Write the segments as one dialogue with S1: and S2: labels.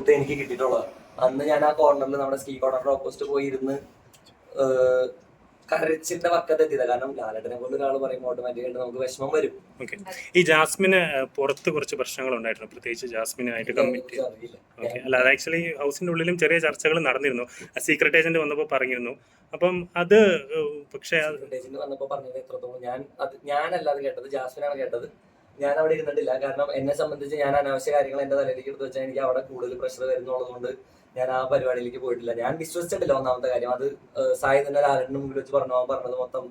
S1: Truth എനിക്ക് കിട്ടിയിട്ടുള്ളത്. അന്ന് ഞാൻ ആ കോർണറിൽ നമ്മുടെ സ്കീ കോർണറിന്റെ ഓപ്പോസിറ്റ് പോയി ഇരുന്ന് കരച്ചിന്റെ പക്കത്തെത്തിയത്. കാരണം ലാലേട്ടനെ കൊണ്ട് ഒരാൾ പറയുമ്പോൾ ഓട്ടോമാറ്റിക്കായിട്ട് നമുക്ക് വിഷമം വരും.
S2: ഓക്കെ, ഈ ജാസ്മിന് പുറത്ത് കുറച്ച് പ്രശ്നങ്ങൾ ഉണ്ടായിരുന്നു, പ്രത്യേകിച്ച് ജാസ്മിനായിട്ട് കമ്മിറ്റ്. ഓക്കെ, അല്ല അത് ആക്ച്വലി ഹൗസിന്റെ ഉള്ളിലും ചെറിയ ചർച്ചകൾ നടന്നിരുന്നു. സീക്രട്ട് ഏജന്റ് വന്നപ്പോൾ പറഞ്ഞിരുന്നു. അപ്പം അത് പക്ഷേ
S1: ഏജന്റ് വന്നപ്പോൾ പറഞ്ഞത് എത്രത്തോളം ഞാനല്ല അത് കേട്ടത്, ജാസ്മിനാണ് കേട്ടത്. ഞാൻ അവിടെ ഇരുന്നിട്ടില്ല. കാരണം എന്നെ സംബന്ധിച്ച് ഞാൻ അനാവശ്യ കാര്യങ്ങൾ എന്റെ തലയിലേക്ക് എടുത്ത് വെച്ചാൽ എനിക്ക് അവിടെ കൂടുതൽ പ്രഷർ വരുന്നുള്ളത് കൊണ്ട് ഞാൻ ആ പരിപാടിയിലേക്ക് പോയിട്ടില്ല. ഞാൻ വിശ്വസിച്ചിട്ടില്ല. ഒന്നാമത്തെ കാര്യം അത് സായി തന്നെ ലാലേട്ടന് മുമ്പിൽ വെച്ച് പറഞ്ഞു. അവൻ പറഞ്ഞത് മൊത്തം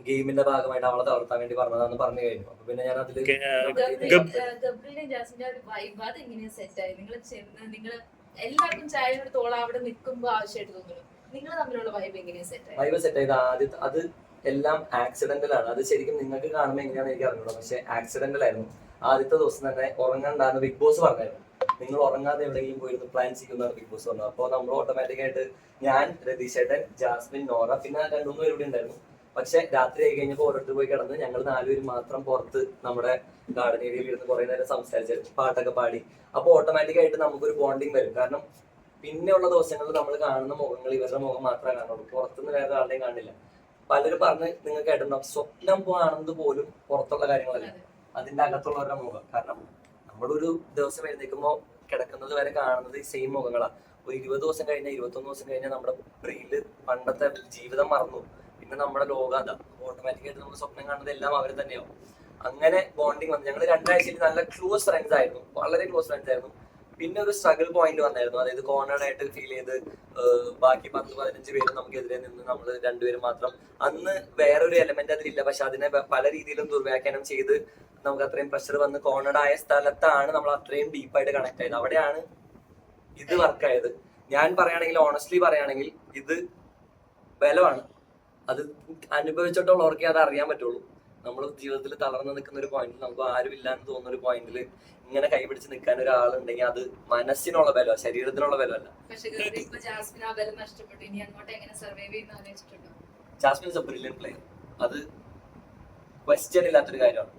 S1: ഗെയിമിന്റെ ഭാഗമായിട്ട് അവളെ തളർത്താൻ വേണ്ടി പറഞ്ഞതാന്ന് പറഞ്ഞു കഴിഞ്ഞു. അപ്പൊ പിന്നെ ഞാൻ അതില്
S3: എല്ലാവർക്കും ചായയോട് തോള അവിടെ നിൽക്കുമ്പോ ആവശ്യമായിട്ട് തോന്നുന്നു. നിങ്ങൾ തമ്മിലുള്ള വൈബ് എങ്ങനെയാ
S1: സെറ്റ് ആയത്? ആദ്യത്തെ അത് എല്ലാം ആക്സിഡന്റലാണ്. അത് ശരിക്കും നിങ്ങൾക്ക് കാണുമ്പോൾ എങ്ങനെയാണെന്ന് എനിക്ക് അറിഞ്ഞൂടാ. പക്ഷെ ആക്സിഡന്റൽ ആയിരുന്നു. ആദ്യത്തെ ദിവസം തന്നെ ഉറങ്ങണ്ടാന്ന് ബിഗ് ബോസ് പറഞ്ഞായിരുന്നു. നിങ്ങൾ ഉറങ്ങാതെ എവിടെയെങ്കിലും പോയിരുന്നു പ്ലാൻ ചെയ്യുന്നതാണ് ബിഗ് ബോസ് പറഞ്ഞത്. അപ്പോൾ നമ്മൾ ഓട്ടോമാറ്റിക്കായിട്ട് ഞാൻ, രതീഷ് ചേട്ടൻ, ജാസ്മിൻ, നോറ, പിന്നെ 2-3 പേര് ഇവിടെ ഉണ്ടായിരുന്നു. പക്ഷെ രാത്രി ആയി കഴിഞ്ഞപ്പോൾ ഓരോരുത്തർ പോയി കിടന്ന് ഞങ്ങൾ 4 പേര് മാത്രം പുറത്ത് നമ്മുടെ ഗാർഡൻ ഏരിയയിൽ ഇരുന്ന് കുറെ നേരം സംസാരിച്ചായിരുന്നു, പാട്ടൊക്കെ പാടി. അപ്പോൾ ഓട്ടോമാറ്റിക്കായിട്ട് നമുക്കൊരു ബോണ്ടിങ് വരും. കാരണം പിന്നെയുള്ള ദിവസങ്ങളിൽ നമ്മൾ കാണുന്ന മുഖങ്ങൾ ഇവരുടെ മുഖം മാത്രമേ കാണുള്ളൂ, പുറത്തുനിന്ന് വേറെ ആളുടെയും കാണില്ല. പലരും പറഞ്ഞ് നിങ്ങൾ കേട്ടിട്ടുണ്ടാവും, സ്വപ്നം കാണുന്നത് പോലും പുറത്തുള്ള കാര്യങ്ങളല്ല, അതിന്റെ അകത്തുള്ളവരുടെ മുഖം. കാരണം നമ്മളൊരു ദിവസം എഴുന്നേൽക്കുമ്പോൾ കിടക്കുന്നത് വരെ കാണുന്നത് ഈ സെയിം മുഖങ്ങളാണ്. ഒരു 20 ദിവസം കഴിഞ്ഞാൽ 21 ദിവസം കഴിഞ്ഞാൽ നമ്മുടെ ബ്രെയിനിൽ പണ്ടത്തെ ജീവിതം മറന്നു. പിന്നെ നമ്മുടെ ലോകം അതാ. ഓട്ടോമാറ്റിക്കായിട്ട് നമ്മൾ സ്വപ്നം കാണുന്നത് എല്ലാം അവർ തന്നെയാവും. അങ്ങനെ ബോണ്ടിങ് വന്നു. ഞങ്ങൾ 2 ആഴ്ചയിൽ നല്ല ക്ലോസ് ഫ്രണ്ട്സ് ആയിരുന്നു, വളരെ ക്ലോസ് ഫ്രണ്ട്സ് ആയിരുന്നു. പിന്നെ ഒരു സ്ട്രഗിൾ പോയിന്റ് വന്നായിരുന്നു. അതായത് കോർണേഡ് ആയിട്ട് ഫീൽ ചെയ്ത് ബാക്കി 10-15 പേര് നമുക്കെതിരെ നിന്ന് നമ്മൾ 2 പേരും മാത്രം. അന്ന് വേറൊരു എലമെന്റ് അതിലില്ല. പക്ഷെ അതിനെ പല രീതിയിലും ദുർവ്യാഖ്യാനം ചെയ്ത് നമുക്ക് അത്രയും പ്രഷർ വന്ന് കോർണേഡ് ആയ സ്ഥലത്താണ് നമ്മൾ അത്രയും ഡീപ്പായിട്ട് കണക്ട് ആയത്. അവിടെയാണ് ഇത് വർക്കായത്. ഞാൻ പറയുകയാണെങ്കിൽ, ഓണസ്റ്റ്ലി പറയുകയാണെങ്കിൽ, ഇത് ബലമാണ്. അത് അനുഭവിച്ചിട്ടുള്ളവർക്കേ അത് അറിയാൻ പറ്റുള്ളൂ. നമ്മൾ ജീവിതത്തിൽ തളർന്നു നിൽക്കുന്ന ഒരു പോയിന്റിൽ, നമുക്ക് ആരും ഇല്ലാന്ന് തോന്നുന്ന ഒരു പോയിന്റിൽ ഇങ്ങനെ കൈപിടിച്ച് നിൽക്കാൻ ഒരാളുണ്ടെങ്കിൽ അത് മനസ്സിനുള്ള ബലമാണ്, ശരീരത്തിനുള്ള ബലമല്ല. Jasmine is a brilliant player. അത് ക്വസ്റ്റ്യൻ ഇല്ലാത്തൊരു കാര്യമാണ്.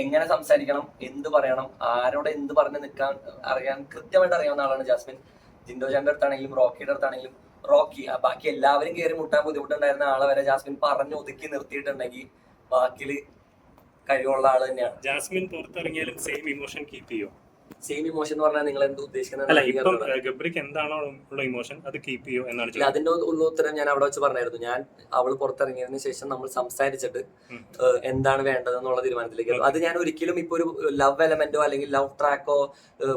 S1: എങ്ങനെ സംസാരിക്കണം, എന്ത് പറയണം, ആരോട് എന്ത് പറഞ്ഞ് നിൽക്കാൻ അറിയാൻ കൃത്യമായിട്ട് അറിയാവുന്ന ആളാണ് ജാസ്മിൻ. ജിൻഡോ ചേട്ടൻ്റെ അടുത്താണെങ്കിലും റോക്കിയുടെ അടുത്താണെങ്കിലും, റോക്കി ബാക്കി എല്ലാവരും കയറി മുട്ടാൻ ബുദ്ധിമുട്ടുണ്ടായിരുന്ന ആളെ വരെ ജാസ്മിൻ പറഞ്ഞു ഒതുക്കി നിർത്തിയിട്ടുണ്ടെങ്കിൽ ബാക്കില് കഴിവുള്ള ആള് തന്നെയാണ്.
S2: ജാസ്മിൻ പുറത്തിറങ്ങിയാലും സെയിം ഇമോഷൻ കീപ്പ് ചെയ്യും.
S1: സെയിം ഇമോഷൻ എന്ന് പറഞ്ഞാൽ നിങ്ങൾ എന്ത് ഉദ്ദേശിക്കുന്നത്?
S2: ഗബ്രിക്ക് എന്താണോ ഉള്ള ഇമോഷൻ അത് കീപ്പ് ചെയ്യോ എന്നാണ്.
S1: അതിന്റെ ഉള്ള ഉത്തരം ഞാൻ അവിടെ വെച്ച് പറഞ്ഞായിരുന്നു. ഞാൻ അവള് പുറത്തിറങ്ങിയതിനു ശേഷം നമ്മൾ സംസാരിച്ചിട്ട് എന്താണ് വേണ്ടതെന്നുള്ള തീരുമാനത്തിലേക്ക്. അത് ഞാൻ ഒരിക്കലും ഇപ്പൊ ഒരു ലവ് എലമെന്റോ അല്ലെങ്കിൽ ലവ് ട്രാക്കോ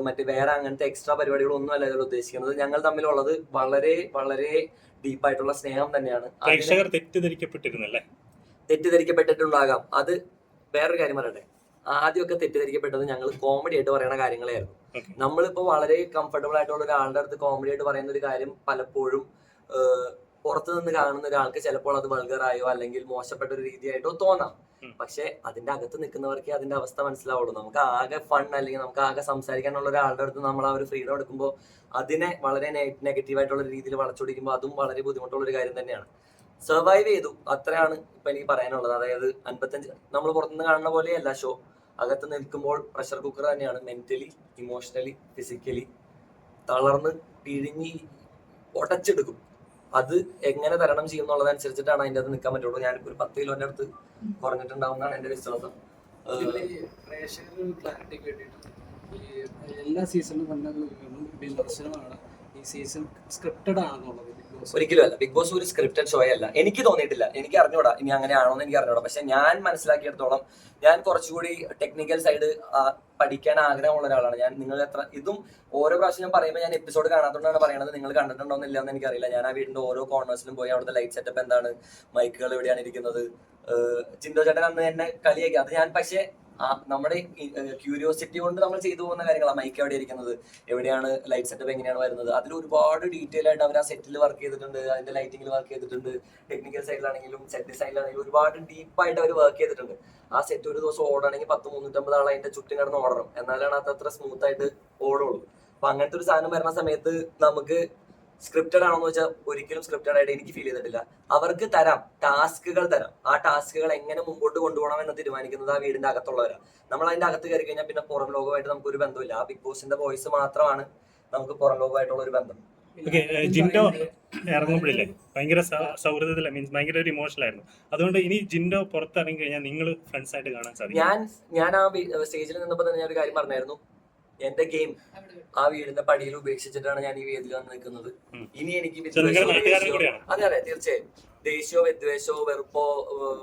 S1: മറ്റേ വേറെ അങ്ങനത്തെ എക്സ്ട്രാ പരിപാടികളോ ഒന്നും അല്ല ഇതിൽ ഉദ്ദേശിക്കുന്നത്. ഞങ്ങൾ തമ്മിലുള്ളത് വളരെ വളരെ ഡീപ്പായിട്ടുള്ള സ്നേഹം തന്നെയാണ്.
S2: പ്രേക്ഷകർ തെറ്റിദ്ധരിക്കപ്പെട്ടിരുന്നല്ലേ?
S1: തെറ്റിദ്ധരിക്കപ്പെട്ടിട്ടുണ്ടാകാം. അത് വേറൊരു കാര്യം പറയട്ടെ. ആദ്യമൊക്കെ തെറ്റിദ്ധരിക്കപ്പെട്ടത് ഞങ്ങൾ കോമഡി ആയിട്ട് പറയുന്ന കാര്യങ്ങളായിരുന്നു. നമ്മളിപ്പോ വളരെ കംഫർട്ടബിൾ ആയിട്ടുള്ള ഒരാളുടെ അടുത്ത് കോമഡി ആയിട്ട് പറയുന്ന ഒരു കാര്യം പലപ്പോഴും പുറത്തു നിന്ന് കാണുന്ന ഒരാൾക്ക് ചിലപ്പോൾ അത് വൾഗറായോ അല്ലെങ്കിൽ മോശപ്പെട്ട ഒരു രീതിയായിട്ടോ തോന്നാം. പക്ഷെ അതിന്റെ അകത്ത് നിൽക്കുന്നവർക്ക് അതിന്റെ അവസ്ഥ മനസ്സിലാവുള്ളൂ. നമുക്ക് ആകെ ഫൺ അല്ലെങ്കിൽ നമുക്ക് ആകെ സംസാരിക്കാനുള്ള ഒരാളുടെ അടുത്ത് നമ്മൾ ആ ഒരു ഫ്രീഡം എടുക്കുമ്പോൾ അതിനെ വളരെ നെഗറ്റീവായിട്ടുള്ള രീതിയിൽ വളച്ചൊടിക്കുമ്പോൾ അതും വളരെ ബുദ്ധിമുട്ടുള്ള ഒരു കാര്യം തന്നെയാണ്. സർവൈവ് ചെയ്തു, അത്രയാണ് ഇപ്പൊ എനിക്ക് പറയാനുള്ളത്. അതായത് 55 നമ്മൾ പുറത്തുനിന്ന് കാണുന്ന പോലെയല്ല ഷോ. അകത്ത് നിൽക്കുമ്പോൾ പ്രഷർ കുക്കർ തന്നെയാണ്. മെന്റലി, ഇമോഷണലി, ഫിസിക്കലി തളർന്ന് പിഴിഞ്ഞി ഉടച്ചെടുക്കും. അത് എങ്ങനെ തരണം ചെയ്യും എന്നുള്ളതനുസരിച്ചിട്ടാണ് അതിൻ്റെ അത് നിൽക്കാൻ പറ്റുള്ളൂ. ഞാനിപ്പോ ഒരു 10 കിലോന്റെ അടുത്ത് കുറഞ്ഞിട്ടുണ്ടാവുന്നതാണ് എന്റെ വിശ്വാസം.
S4: എല്ലാ സീസണിലും വന്നത് വിമർശനമാണ് ഈ സീസൺ സ്ക്രിപ്റ്റഡ് ആണെന്നുള്ളത്.
S1: ഒരിക്കലും അല്ല. ബിഗ് ബോസ് ഒരു സ്ക്രിപ്റ്റഡ് ഷോ അല്ല. എനിക്ക് തോന്നിയിട്ടില്ല. എനിക്ക് അറിഞ്ഞൂടാ, ഇനി അങ്ങനെ ആണോന്ന് എനിക്ക് അറിഞ്ഞൂടാ. പക്ഷെ ഞാൻ മനസ്സിലാക്കിയെടുത്തോളം ഞാൻ കുറച്ചുകൂടി ടെക്നിക്കൽ സൈഡ് പഠിക്കാൻ ആഗ്രഹമുള്ള ഒരാളാണ്. ഞാൻ നിങ്ങൾ ഇതും ഓരോ പ്രാവശ്യം ഞാൻ പറയുമ്പോൾ ഞാൻ എപ്പിസോഡ് കാണാത്തതുകൊണ്ടാണ് പറയണത്. നിങ്ങൾ കണ്ടിട്ടുണ്ടോന്നില്ല എന്ന് എനിക്കറിയില്ല. ഞാൻ ആ വീടിന്റെ ഓരോ കോർണേഴ്സിലും പോയി അവിടുത്തെ ലൈറ്റ് സെറ്റപ്പ് എന്താണ്, മൈക്കുകൾ എവിടെയാണ് ഇരിക്കുന്നത്. ചിന്തോ ചേട്ടൻ അന്ന് എന്നെ കളിയാക്കി. അത് ഞാൻ പക്ഷേ നമ്മുടെ ക്യൂരിയോസിറ്റി കൊണ്ട് നമ്മൾ ചെയ്തു പോകുന്ന കാര്യങ്ങളാണ്. മൈക്ക് എവിടെ ഇരിക്കുന്നത്, എവിടെയാണ് ലൈറ്റ് സെറ്റപ്പ്, എങ്ങനെയാണ് വരുന്നത്, അതിൽ ഒരുപാട് ഡീറ്റെയിൽ ആയിട്ട് അവർ ആ സെറ്റിൽ വർക്ക് ചെയ്തിട്ടുണ്ട്, അതിന്റെ ലൈറ്റിംഗിൽ വർക്ക് ചെയ്തിട്ടുണ്ട്. ടെക്നിക്കൽ സൈഡിലാണെങ്കിലും സെറ്റ് ഡിസൈനിലാണെങ്കിലും ഒരുപാട് ഡീപ്പായിട്ട് അവർ വർക്ക് ചെയ്തിട്ടുണ്ട്. ആ സെറ്റ് ഒരു ദിവസം ഓടണമെങ്കിൽ 10-350 ആൾ അതിന്റെ ചുറ്റും കിടന്ന് ഓടണം, എന്നാലാണ് അത് അത്ര സ്മൂത്ത് ആയിട്ട് ഓടുള്ളൂ. അപ്പൊ അങ്ങനത്തെ ഒരു സാധനം വരുന്ന സമയത്ത് നമുക്ക് സ്ക്രിപ്റ്റഡ് ആണോന്ന് വെച്ചാൽ ഒരിക്കലും സ്ക്രിപ്റ്റഡ് ആയിട്ട് എനിക്ക് ഫീൽ ചെയ്തിട്ടില്ല. അവർക്ക് ടാസ്കുകൾ തരാം. ആ ടാസ്കുകൾ എങ്ങനെ മുമ്പോട്ട് കൊണ്ടുപോകണം എന്ന് തീരുമാനിക്കുന്നത് ആ വീടിന്റെ അകത്തുള്ളവരാണ്. നമ്മൾ അതിന്റെ അകത്ത് കയറി കഴിഞ്ഞാൽ പിന്നെ പുറം ലോകമായിട്ട് നമുക്കൊരു ബന്ധമില്ല. ആ ബിഗ് ബോസിന്റെ വോയിസ് മാത്രമാണ് നമുക്ക് പുറം ലോകമായിട്ടുള്ള ഒരു ബന്ധം.
S2: ഓക്കെ, ജിൻഡോ ഇറങ്ങുമ്പോഴില്ലേ ഭയങ്കര സൗഹൃദത്തില, മീൻസ് ഭയങ്കര ഒരു ഇമോഷണൽ ആയിരുന്നു. അതുകൊണ്ട് ഇനി ജിൻഡോ പുറത്തിറങ്ങി കഴിഞ്ഞാൽ നിങ്ങൾ ഫ്രണ്ട്സ് ആയിട്ട് കാണാൻ സാധിക്കും.
S1: ഞാൻ ആ സ്റ്റേജിൽ നിന്നപ്പോൾ തന്നെ ഞാൻ ഒരു കാര്യം പറഞ്ഞായിരുന്നു, എന്റെ ഗെയിം ആ വീടിന്റെ പടിയിൽ ഉപേക്ഷിച്ചിട്ടാണ് ഞാൻ ഈ വേദിയിൽ വന്ന് നിൽക്കുന്നത്. ഇനി എനിക്ക് അതെ അതെ തീർച്ചയായും ദേഷ്യമോ വിദ്വേഷമോ വെറുപ്പോ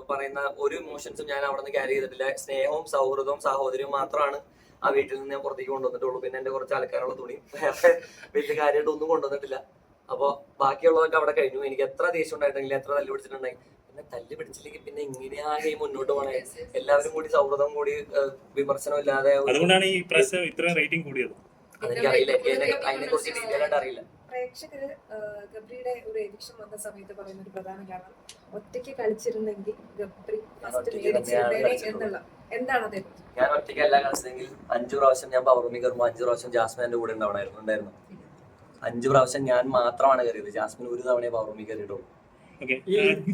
S1: പറയുന്ന ഒരു ഇമോഷൻസും ഞാൻ അവിടെ നിന്ന് ക്യാരി ചെയ്തിട്ടില്ല. സ്നേഹവും സൗഹൃദവും സാഹോദര്യവും മാത്രമാണ് ആ വീട്ടിൽ നിന്ന് ഞാൻ പുറത്തേക്ക് കൊണ്ടുവന്നിട്ടുള്ളൂ. പിന്നെ എന്റെ കുറച്ച് ആൾക്കാരുള്ള തുണി വേറെ വലിയ കാര്യമായിട്ട് ഒന്നും കൊണ്ടുവന്നിട്ടില്ല. അപ്പൊ ബാക്കിയുള്ളതൊക്കെ അവിടെ കഴിഞ്ഞു. എനിക്ക് എത്ര ദേഷ്യം ഉണ്ടായിട്ടുണ്ടെങ്കിൽ എത്ര തല്ലി പിടിച്ചിട്ടുണ്ടെങ്കിൽ പിന്നെ തല്ലി പിടിച്ചില്ലെങ്കിൽ പിന്നെ എങ്ങനെയാ ഗെയിം മുന്നോട്ട് പോണേ? എല്ലാവരും കൂടി സൗഹൃദം കൂടി വിമർശനം ഇല്ലാതെ.
S2: അതുകൊണ്ടാണ് ഈ പ്രസ് ഇത്ര റേറ്റിംഗ് കൂടിയത്.
S1: അതെനിക്കറിയില്ല, അതിനെ കുറിച്ച് ഡീറ്റെയിൽ ആയിട്ട് അറിയില്ല.
S5: പ്രേക്ഷകര് ഗബ്രിയുടെ ഒരു എവിക്ഷൻ വന്ന സമയത്ത് പറയുന്ന ഒരു പ്രധാന കാരണം ഒറ്റയ്ക്ക് കളിച്ചിരുന്നെങ്കിൽ ഗബ്രി എന്താണ് അതേപറ്റി?
S1: ഞാൻ ഒറ്റയ്ക്കല്ല കളിച്ചതെങ്കിൽ 5 പ്രാവശ്യം ഞാൻ പവർമി കയറുമ്പോൾ 5 പ്രാവശ്യം ജാസ്മിൻ എന്റെ കൂടെ ഉണ്ടായിരുന്നു. 5 പ്രാവശ്യം ഞാൻ മാത്രമാണ് കയറിയത്. ജാസ്മിൻ ഒരു തവണയെ പവർമി കയറിയിട്ടുള്ളൂ.
S2: ഓക്കെ,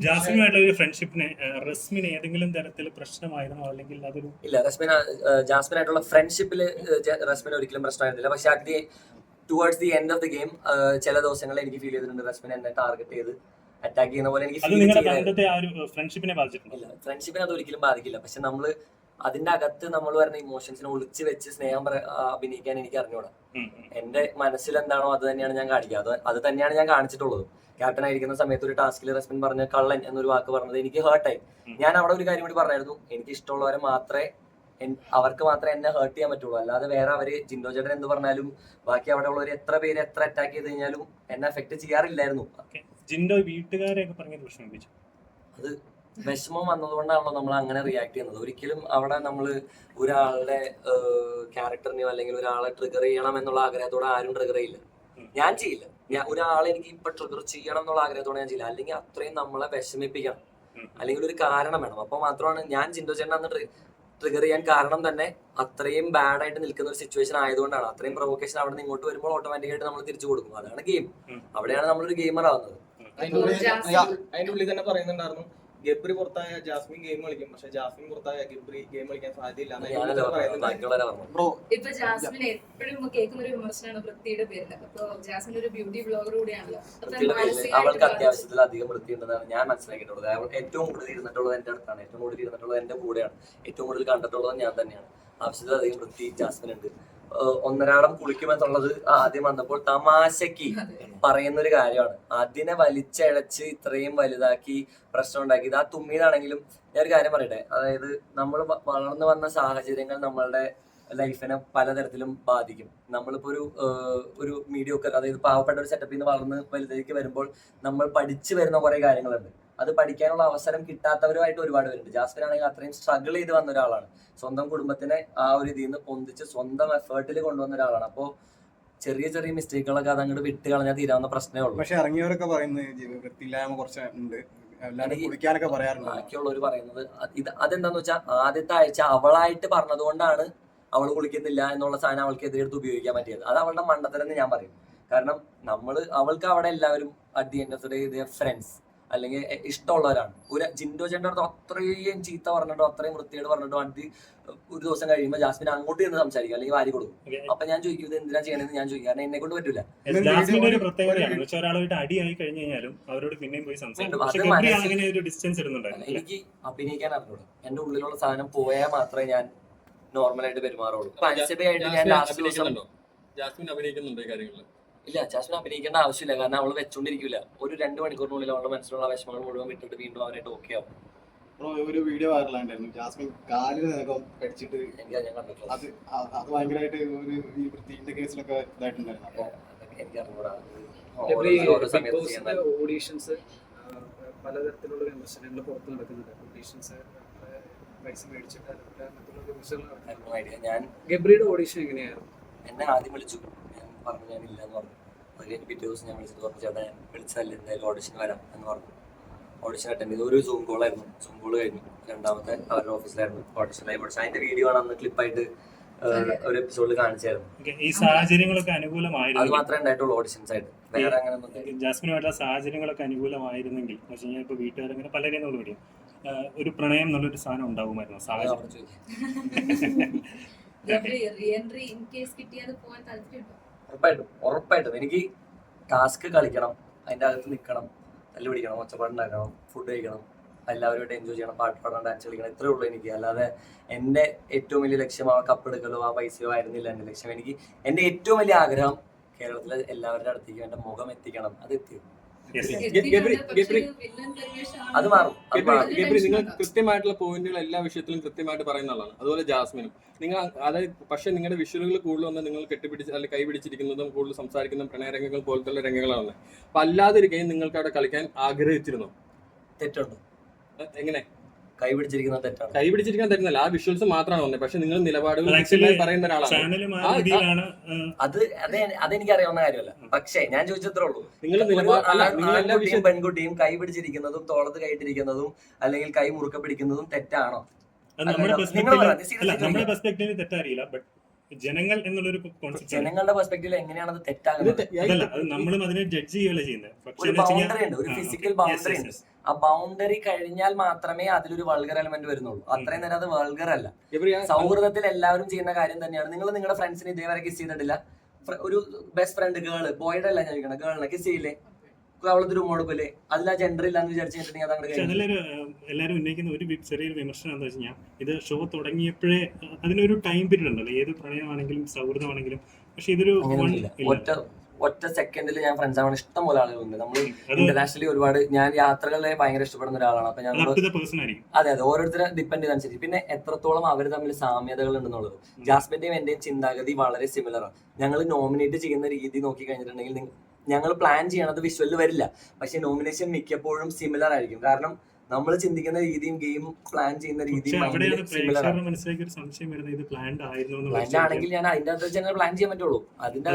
S2: ജാസ്മിനുമായിട്ടുള്ള ഒരു ഫ്രണ്ട്ഷിപ്പിന് റസ്മിന് ഏതെങ്കിലും തരത്തിൽ പ്രശ്നമായിരുന്നോ അല്ലെങ്കിൽ അതൊരു?
S1: ഇല്ല, ജാസ്മിനായിട്ടുള്ള ഫ്രണ്ട്ഷിപ്പിൽ റസ്മിന് ഒരിക്കലും പ്രശ്നമായിരുന്നില്ല. പക്ഷെ at towards the end of the game ചില ദിവസങ്ങളിൽ എനിക്ക് ഫീൽ ചെയ്തിട്ടുണ്ട് റസ്മിൻ എന്നെ ടാർഗറ്റ് ചെയ്ത് അറ്റാക്ക് ചെയ്യുന്ന പോലെ എനിക്ക് ഫീൽ ചെയ്തില്ല. ഫ്രണ്ട്ഷിപ്പിനെ അത് ഒരിക്കലും ബാധിക്കില്ല. പക്ഷെ നമ്മള് അതിന്റെ അകത്ത് നമ്മൾ വരുന്ന ഇമോഷൻസിനെ ഒളിച്ച് വെച്ച് സ്നേഹം അഭിനയിക്കാൻ എനിക്ക് അറിഞ്ഞൂടാ. എന്റെ മനസ്സിൽ എന്താണോ അത് തന്നെയാണ് ഞാൻ കാണിക്കുക. അത് തന്നെയാണ് ഞാൻ കാണിച്ചിട്ടുള്ളത്. ക്യാപ്റ്റൻ ആയിരിക്കുന്ന സമയത്ത് ഒരു ടാസ്കിൽ റസ്മിൻ പറഞ്ഞ കള്ളൻ എന്നൊരു വാക്ക് പറഞ്ഞത് എനിക്ക് ഹേർട്ടായി. ഞാൻ അവിടെ ഒരു കാര്യം കൂടി പറഞ്ഞായിരുന്നു, എനിക്ക് ഇഷ്ടമുള്ളവരെ മാത്രമേ അവർക്ക് മാത്രമേ എന്നെ ഹേർട്ട് ചെയ്യാൻ പറ്റുള്ളൂ. അല്ലാതെ വേറെ അവര് ജിൻഡോ ചേട്ടൻ എന്ത് പറഞ്ഞാലും ബാക്കി അവിടെ ഉള്ളവർ എത്ര പേര് എത്ര അറ്റാക്ക് ചെയ്ത് കഴിഞ്ഞാലും എന്നെ എഫക്ട് ചെയ്യാറില്ലായിരുന്നു.
S2: ജിൻഡോ വീട്ടുകാരെയൊക്കെ പറഞ്ഞത് വിഷമിപ്പിച്ചു.
S1: അത് വിഷമം വന്നതുകൊണ്ടാണല്ലോ നമ്മൾ അങ്ങനെ റിയാക്ട് ചെയ്യുന്നത്. ഒരിക്കലും അവിടെ നമ്മൾ ഒരാളുടെ ക്യാരക്ടറിനെയോ അല്ലെങ്കിൽ ഒരാളെ ട്രിഗർ ചെയ്യണം എന്നുള്ള ആഗ്രഹത്തോടെ ആരും ട്രിഗർ ചെയ്യില്ല. ഞാൻ ചെയ്യില്ല. ഒരാളെ എനിക്ക് ഇപ്പൊ ട്രിഗർ ചെയ്യണം എന്നുള്ള ആഗ്രഹത്തോടെ ഞാൻ ചെയ്യില്ല. അല്ലെങ്കിൽ അത്രയും നമ്മളെ വിഷമിപ്പിക്കണം, അല്ലെങ്കിൽ ഒരു കാരണം വേണം. അപ്പൊ മാത്രമാണ് ഞാൻ ജിൻഡോ ചേട്ടൻ അന്ന് ട്രിഗർ ചെയ്യാൻ കാരണം തന്നെ അത്രയും ബാഡ് ആയിട്ട് നിൽക്കുന്ന ഒരു സിറ്റുവേഷൻ ആയതുകൊണ്ടാണ്. അത്രയും പ്രൊവോക്കേഷൻ അവിടെ നിന്ന് ഇങ്ങോട്ട് വരുമ്പോൾ ഓട്ടോമാറ്റിക്കായിട്ട് നമ്മൾ തിരിച്ചു കൊടുക്കും. അതാണ് ഗെയിം. അവിടെയാണ് നമ്മളൊരു ഗെയിമർ ആവുന്നത്.
S6: അതിന്റെ ഉള്ളിൽ തന്നെ പറയുന്നുണ്ടായിരുന്നു, ഗബ്രി പുറത്തായ ജാസ്മിൻ ഗെയിം കളിക്കും, പക്ഷെ ജാസ്മിൻ പുറത്തായ ഗബ്രി ഗെയിം കളിക്കാൻ സാധ്യതയില്ല.
S3: ഇപ്പൊ ജാസ്മിൻ എപ്പോഴും കേൾക്കുന്ന ഒരു വിമർശനമാണ് വൃത്തിയുടെ പേരിൽ. അപ്പൊ ജാസ്മിൻ ഒരു ബ്യൂട്ടി ബ്ലോഗർ കൂടിയാണല്ലോ.
S1: അവൾക്ക് അത്യാവശ്യത്തിൽ അധികം വൃത്തിയുണ്ടെന്നാണ് ഞാൻ മനസ്സിലാക്കിയിട്ടുള്ളത്. അവൾ ഏറ്റവും കൂടുതൽ ഇരുന്നിട്ടുള്ളത് എന്റെ അടുത്താണ്, ഏറ്റവും കൂടുതൽ ഇരുന്നിട്ടുള്ളത് എന്റെ കൂടെയാണ്, ഏറ്റവും കൂടുതൽ കണ്ടിട്ടുള്ളത് ഞാൻ തന്നെയാണ്. ആവശ്യത്തിൽ അധികം വൃത്തി ജാസ്മിൻ ഉണ്ട്. ഒന്നരാടം കുളിക്കുമെന്നുള്ളത് ആദ്യം വന്നപ്പോൾ തമാശക്ക് പറയുന്ന ഒരു കാര്യമാണ്. അതിനെ വലിച്ചഴച്ച് ഇത്രയും വലുതാക്കി പ്രശ്നം ഉണ്ടാക്കിയത് ആ തുമ്മിയതാണെങ്കിലും ഞാൻ ഒരു കാര്യം പറയട്ടെ, അതായത് നമ്മൾ വളർന്നു വന്ന സാഹചര്യങ്ങൾ നമ്മളുടെ ലൈഫിനെ പലതരത്തിലും ബാധിക്കും. നമ്മളിപ്പോ ഒരു മീഡിയോക്കർ, അതായത് പാവപ്പെട്ട ഒരു സെറ്റപ്പിൽ നിന്ന് വളർന്ന് വലുതേക്ക് വരുമ്പോൾ നമ്മൾ പഠിച്ചു വരുന്ന കുറെ കാര്യങ്ങളുണ്ട്. അത് പഠിക്കാനുള്ള അവസരം കിട്ടാത്തവരുമായിട്ട് ഒരുപാട് പേരുണ്ട്. ജാസ്മിൻ ആണെങ്കിൽ അത്രയും സ്ട്രഗിൾ ചെയ്ത് വന്ന ഒരാളാണ്. സ്വന്തം കുടുംബത്തിനെ ആ ഒരു ഇതിൽ നിന്ന് പൊന്തിച്ച് സ്വന്തം എഫേർട്ടിൽ കൊണ്ടുവന്ന ഒരാളാണ്. അപ്പോൾ ചെറിയ ചെറിയ മിസ്റ്റേക്കുകളൊക്കെ അത് അങ്ങോട്ട് വിട്ട് കളഞ്ഞാൽ തീരാവുന്ന പ്രശ്നമേ ഉള്ളൂ.
S7: പക്ഷെ ഇറങ്ങിയവരൊക്കെ പറയുന്നത് വൃത്തിയില്ലായ്മ കുറച്ചുണ്ട്, കുളിക്കാനൊക്കെ പറയാറുണ്ട്.
S1: ബാക്കിയുള്ളവർ പറയുന്നത് അതെന്താന്ന് വെച്ചാൽ ആദ്യത്തെ ആഴ്ച അവളായിട്ട് പറഞ്ഞത് കൊണ്ടാണ് അവൾ കുളിക്കുന്നില്ല എന്നുള്ള സാധനം അവൾക്ക് എതിരെടുത്ത് ഉപയോഗിക്കാൻ പറ്റിയത്. അത് അവളുടെ മണ്ടത്തരെന്ന് ഞാൻ പറയും. കാരണം അവൾക്ക് അവിടെ എല്ലാവരും at the end of the day friends അല്ലെങ്കിൽ ഇഷ്ടമുള്ളവരാണ്. ഒരു ജിൻഡോ ചേട്ടൻ്റെ അടുത്ത് അത്രയും ചീത്ത പറഞ്ഞിട്ടോ അത്രയും വൃത്തിയോട് പറഞ്ഞിട്ടോ അടുത്ത് ഒരു ദിവസം കഴിയുമ്പോൾ ജാസ്മിൻ അങ്ങോട്ട് ചെന്ന് സംസാരിക്കും അല്ലെങ്കിൽ വാരി കൊടുക്കും. അപ്പൊ ഞാൻ ചോദിക്കും ഇത് എന്തിനാ ചെയ്യണമെന്ന് ഞാൻ ചോദിക്കും. കാരണം എന്നെ കൊണ്ട് പറ്റില്ല.
S2: ജാസ്മിന്റെ ഒരു പ്രത്യേകതയാണ്, ഒരാളായിട്ട് അടിയായി കഴിഞ്ഞു കഴിഞ്ഞാലും അവരോട് പിന്നെയും പോയി സംസാരിക്കും.
S1: എനിക്ക് അഭിനയിക്കാൻ അറിഞ്ഞൂടാ. എന്റെ ഉള്ളിലുള്ള സാധനം പോയാൽ മാത്രമേ ഞാൻ നോർമലായിട്ട് പെരുമാറുള്ളൂ. പഞ്ചസഭയായിട്ട് ഞാൻ ലാസ്റ്റ് ദിവസം
S6: ജാസ്മിൻ അഭിനയിക്കുന്നുണ്ട് കാര്യങ്ങളിൽ.
S1: ഇല്ല, ജാസ്മിൻ അഭിനയിക്കേണ്ട ആവശ്യമില്ല. കാരണം അവള് വെച്ചോണ്ടിരിക്കില്ല. ഒരു 2 മണിക്കൂറിനുള്ളിൽ അവളുടെ മനസ്സിലുള്ള വിഷമങ്ങൾ മുഴുവൻ വിട്ടിട്ട് വീണ്ടും അവരായിട്ട് ഓക്കെ ആവും.
S7: ഒരു വീഡിയോ വൈറലായിട്ടുണ്ടായിരുന്നു, ജാസ്മിൻ കാലിന് നഖം കടിച്ചിട്ട്.
S1: ഞാൻ കണ്ടിട്ടുള്ളത്
S7: അത് ഭയങ്കരമായിട്ട് ഒരു ഈ വൃത്തിന്റെ കേസിലൊക്കെ ഇതായിട്ടുണ്ടായിരുന്നു.
S1: അപ്പൊ അതൊക്കെ എനിക്ക് അറിഞ്ഞൂടാ.
S4: ഓഡീഷൻസ് പലതരത്തിലുള്ള വിമർശനങ്ങൾ പുറത്ത് നടക്കുന്നുണ്ട്. ഓഡീഷൻസ് പൈസ മേടിച്ചിട്ട്
S1: ഞാൻ
S4: ഗബ്രിയുടെ ഓഡീഷൻ എങ്ങനെയായിരുന്നു?
S1: എന്നെ ആദ്യം വിളിച്ചു, ഞാൻ പറഞ്ഞു ഞാൻ ഇല്ലെന്ന് പറഞ്ഞു. അത് കഴിഞ്ഞ് പിറ്റേ ദിവസം ഞാൻ വിളിച്ചിട്ട് പറഞ്ഞു ചേട്ടാ ഞാൻ വിളിച്ചതല്ല, എന്തായാലും ഓഡിഷൻ വരാം എന്ന് പറഞ്ഞു. ഓഡിഷൻ അറ്റൻഡ് ചെയ്തു. ഒരു സൂം കോളായിരുന്നു. സൂം കോൾ കഴിഞ്ഞു. രണ്ടാമത്തെ അവരുടെ ഓഫീസിലായിരുന്നു ഓഡിഷൻ ലൈവ് ഓഡിഷൻ. അതിന്റെ വീഡിയോ ആണ് അന്ന് ക്ലിപ്പായിട്ട് ഒരു എപ്പിസോഡിൽ കാണിച്ചായിരുന്നു.
S2: ഈ സാഹചര്യങ്ങളൊക്കെ അനുകൂലമായിരുന്നു.
S1: അത് മാത്രമേ ഉണ്ടായിട്ടുള്ളൂ ഓഡിഷൻസ് ആയിട്ട്, വേറെ അങ്ങനെ
S2: ജാസ്മിനുമായിട്ടുള്ള സാഹചര്യങ്ങളൊക്കെ അനുകൂലമായിരുന്നെങ്കിൽ പക്ഷേ ഞാൻ ഇപ്പൊ വീട്ടുകാരങ്ങനെ പലരെയും നമ്മൾ വിടും ഒരു പ്രണയം എന്നുള്ളൊരു സാധനം ഉണ്ടാവുമായിരുന്നു സാഹചര്യം.
S1: ഉറപ്പായിട്ടും എനിക്ക് ടാസ്ക് കളിക്കണം, അതിൻ്റെ അകത്ത് നിൽക്കണം, തല്ല് പിടിക്കണം, ഒച്ചപ്പാടുണ്ടാക്കണം, ഫുഡ് കഴിക്കണം, എല്ലാവരുമായിട്ട് എൻജോയ് ചെയ്യണം, പാട്ട് പാടാൻ, ഡാൻസ് കളിക്കണം. ഇത്രേ ഉള്ളൂ എനിക്ക്. അല്ലാതെ എൻ്റെ ഏറ്റവും വലിയ ലക്ഷ്യം ആ കപ്പെടുക്കലോ ആ പൈസയോ ആയിരുന്നില്ല എൻ്റെ ലക്ഷ്യം. എനിക്ക് എൻ്റെ ഏറ്റവും വലിയ ആഗ്രഹം കേരളത്തിലെ എല്ലാവരുടെ അടുത്തേക്കും എൻ്റെ മുഖം എത്തിക്കണം. അത് എത്തി. അത് മാറും.
S8: ഗബ്രി, നിങ്ങൾ കൃത്യമായിട്ടുള്ള പോയിന്റുകൾ എല്ലാ വിഷയത്തിലും കൃത്യമായിട്ട് പറയുന്ന ആളാണ്. അതുപോലെ ജാസ്മിനും നിങ്ങൾ, അതായത് പക്ഷെ നിങ്ങളുടെ വിഷ്വലുകൾ കൂടുതൽ വന്ന് നിങ്ങൾ കെട്ടിപ്പിടിച്ച് അല്ലെങ്കിൽ കൈപിടിച്ചിരിക്കുന്നതും കൂടുതൽ സംസാരിക്കുന്നതും പ്രണയരംഗങ്ങൾ പോലത്തെ രംഗങ്ങളാണ്. അപ്പൊ അല്ലാതിരിക്കുകയും നിങ്ങൾക്ക് അവിടെ കളിക്കാൻ ആഗ്രഹിച്ചിരുന്നു?
S1: തെറ്റുണ്ട്.
S8: എങ്ങനെ
S1: കൈപിടിച്ചിരിക്കുന്നത് തെറ്റാണ്.
S8: കൈപിടിച്ചിരിക്കാൻ തരുന്നില്ല, ആ വിഷ്വൽസ് മാത്രമാണ് വന്നത്. പക്ഷെ നിങ്ങൾ നിലപാടുകൾ പറയുന്ന ഒരാളാണ്.
S1: അതെനിക്ക് അറിയാവുന്ന കാര്യമല്ല. പക്ഷേ ഞാൻ ചോദിച്ചത്രേ ഉള്ളൂ, പെൺകുട്ടിയും കൈ പിടിച്ചിരിക്കുന്നതും തോളത്ത് കൈയിട്ടിരിക്കുന്നതും അല്ലെങ്കിൽ കൈ മുറുക്ക പിടിക്കുന്നതും തെറ്റാണോ?
S2: നമ്മുടെ പെർസ്പെക്ടീവിൽ തെറ്ററിയില്ല, ബട്ട് ജനങ്ങൾ എന്നുള്ളൊരു കോൺസെപ്റ്റ്,
S1: ജനങ്ങളുടെ പെർസ്പെക്ടീവിൽ എങ്ങനെയാണ് അത് തെറ്റാകുന്നത്?
S2: അതല്ല, അത് നമ്മളും അതിനെ ജഡ്ജ് ചെയ്യുകയല്ല ചെയ്യുന്നത്.
S1: ഒരു ബൗണ്ടറി ഉണ്ട്, ഒരു ഫിസിക്കൽ ബൗണ്ടറി ഉണ്ട്. ആ ബൗണ്ടറി കഴിഞ്ഞാൽ മാത്രമേ അതിലൊരു വൾഗർ എലമെന്റ് വരുന്നുള്ളൂ. അത്രയും നേരം അത് വൾഗർ അല്ല. സൗഹൃദത്തിൽ എല്ലാവരും ചെയ്യുന്ന കാര്യം തന്നെയാണ്. നിങ്ങൾ നിങ്ങളുടെ ഫ്രണ്ട്സിന് ഇതേവരെ കിസ് ചെയ്തിട്ടില്ല? ഒരു ബെസ്റ്റ് ഫ്രണ്ട് ഗേള്, ബോയുടെ അല്ല ഞാൻ ചോദിക്കണം, ഗേളിനെ കിസ് ചെയ്യില്ലേ? അവളത് റൂം കൊടുക്കില്ലേ? അതിൽ ആ ജെൻഡർ ഇല്ലാന്ന് വിചാരിച്ചിട്ടുണ്ടെങ്കിൽ
S2: അതിലൊരു എല്ലാവരും ഉന്നയിക്കുന്ന ഒരു ചെറിയൊരു വിമർശനം എന്താ വെച്ച് കഴിഞ്ഞാൽ, ഇത് ഷോ തുടങ്ങിയപ്പോഴേ അതിനൊരു ടൈം പീരീഡ് ഉണ്ടല്ലോ, ഏത് പ്രണയമാണെങ്കിലും സൗഹൃദമാണെങ്കിലും. പക്ഷെ ഇതൊരു
S1: ഒറ്റ സെക്കൻഡിൽ ഞാൻ ഫ്രണ്ട്സ് ആവാൻ ഇഷ്ടം പോലെ ആളുകളുണ്ട്. നമ്മൾ ഇന്റർനാഷണലി ഒരുപാട്, ഞാൻ യാത്രകളെ ഭയങ്കര ഇഷ്ടപ്പെടുന്ന ഒരാളാണ്. അപ്പൊ ഞാൻ അതെ ഓരോരുത്തരെ ഡിപ്പെൻഡ് ചെയ്തനുസരിച്ച്. പിന്നെ എത്രത്തോളം അവർ തമ്മിൽ സാമ്യതകൾ ഉണ്ടെന്നുള്ളത്. ജാസ്മിന്റെയും എന്റെയും ചിന്താഗതി വളരെ സിമിലർ ആണ്. ഞങ്ങൾ നോമിനേറ്റ് ചെയ്യുന്ന രീതി നോക്കി കഴിഞ്ഞിട്ടുണ്ടെങ്കിൽ ഞങ്ങൾ പ്ലാൻ ചെയ്യണത് വിഷ്വലിൽ വരില്ല, പക്ഷെ നോമിനേഷൻ മിക്കപ്പോഴും സിമിലർ ആയിരിക്കും. കാരണം നമ്മൾ ചിന്തിക്കുന്ന രീതിയും ഗെയിം പ്ലാൻ ചെയ്യുന്ന രീതിയും സിമിലർ ആണെങ്കിൽ ഞാൻ അതിന്റെ അകത്ത് പ്ലാൻ ചെയ്യാൻ പറ്റുള്ളൂ. അതിന്റെ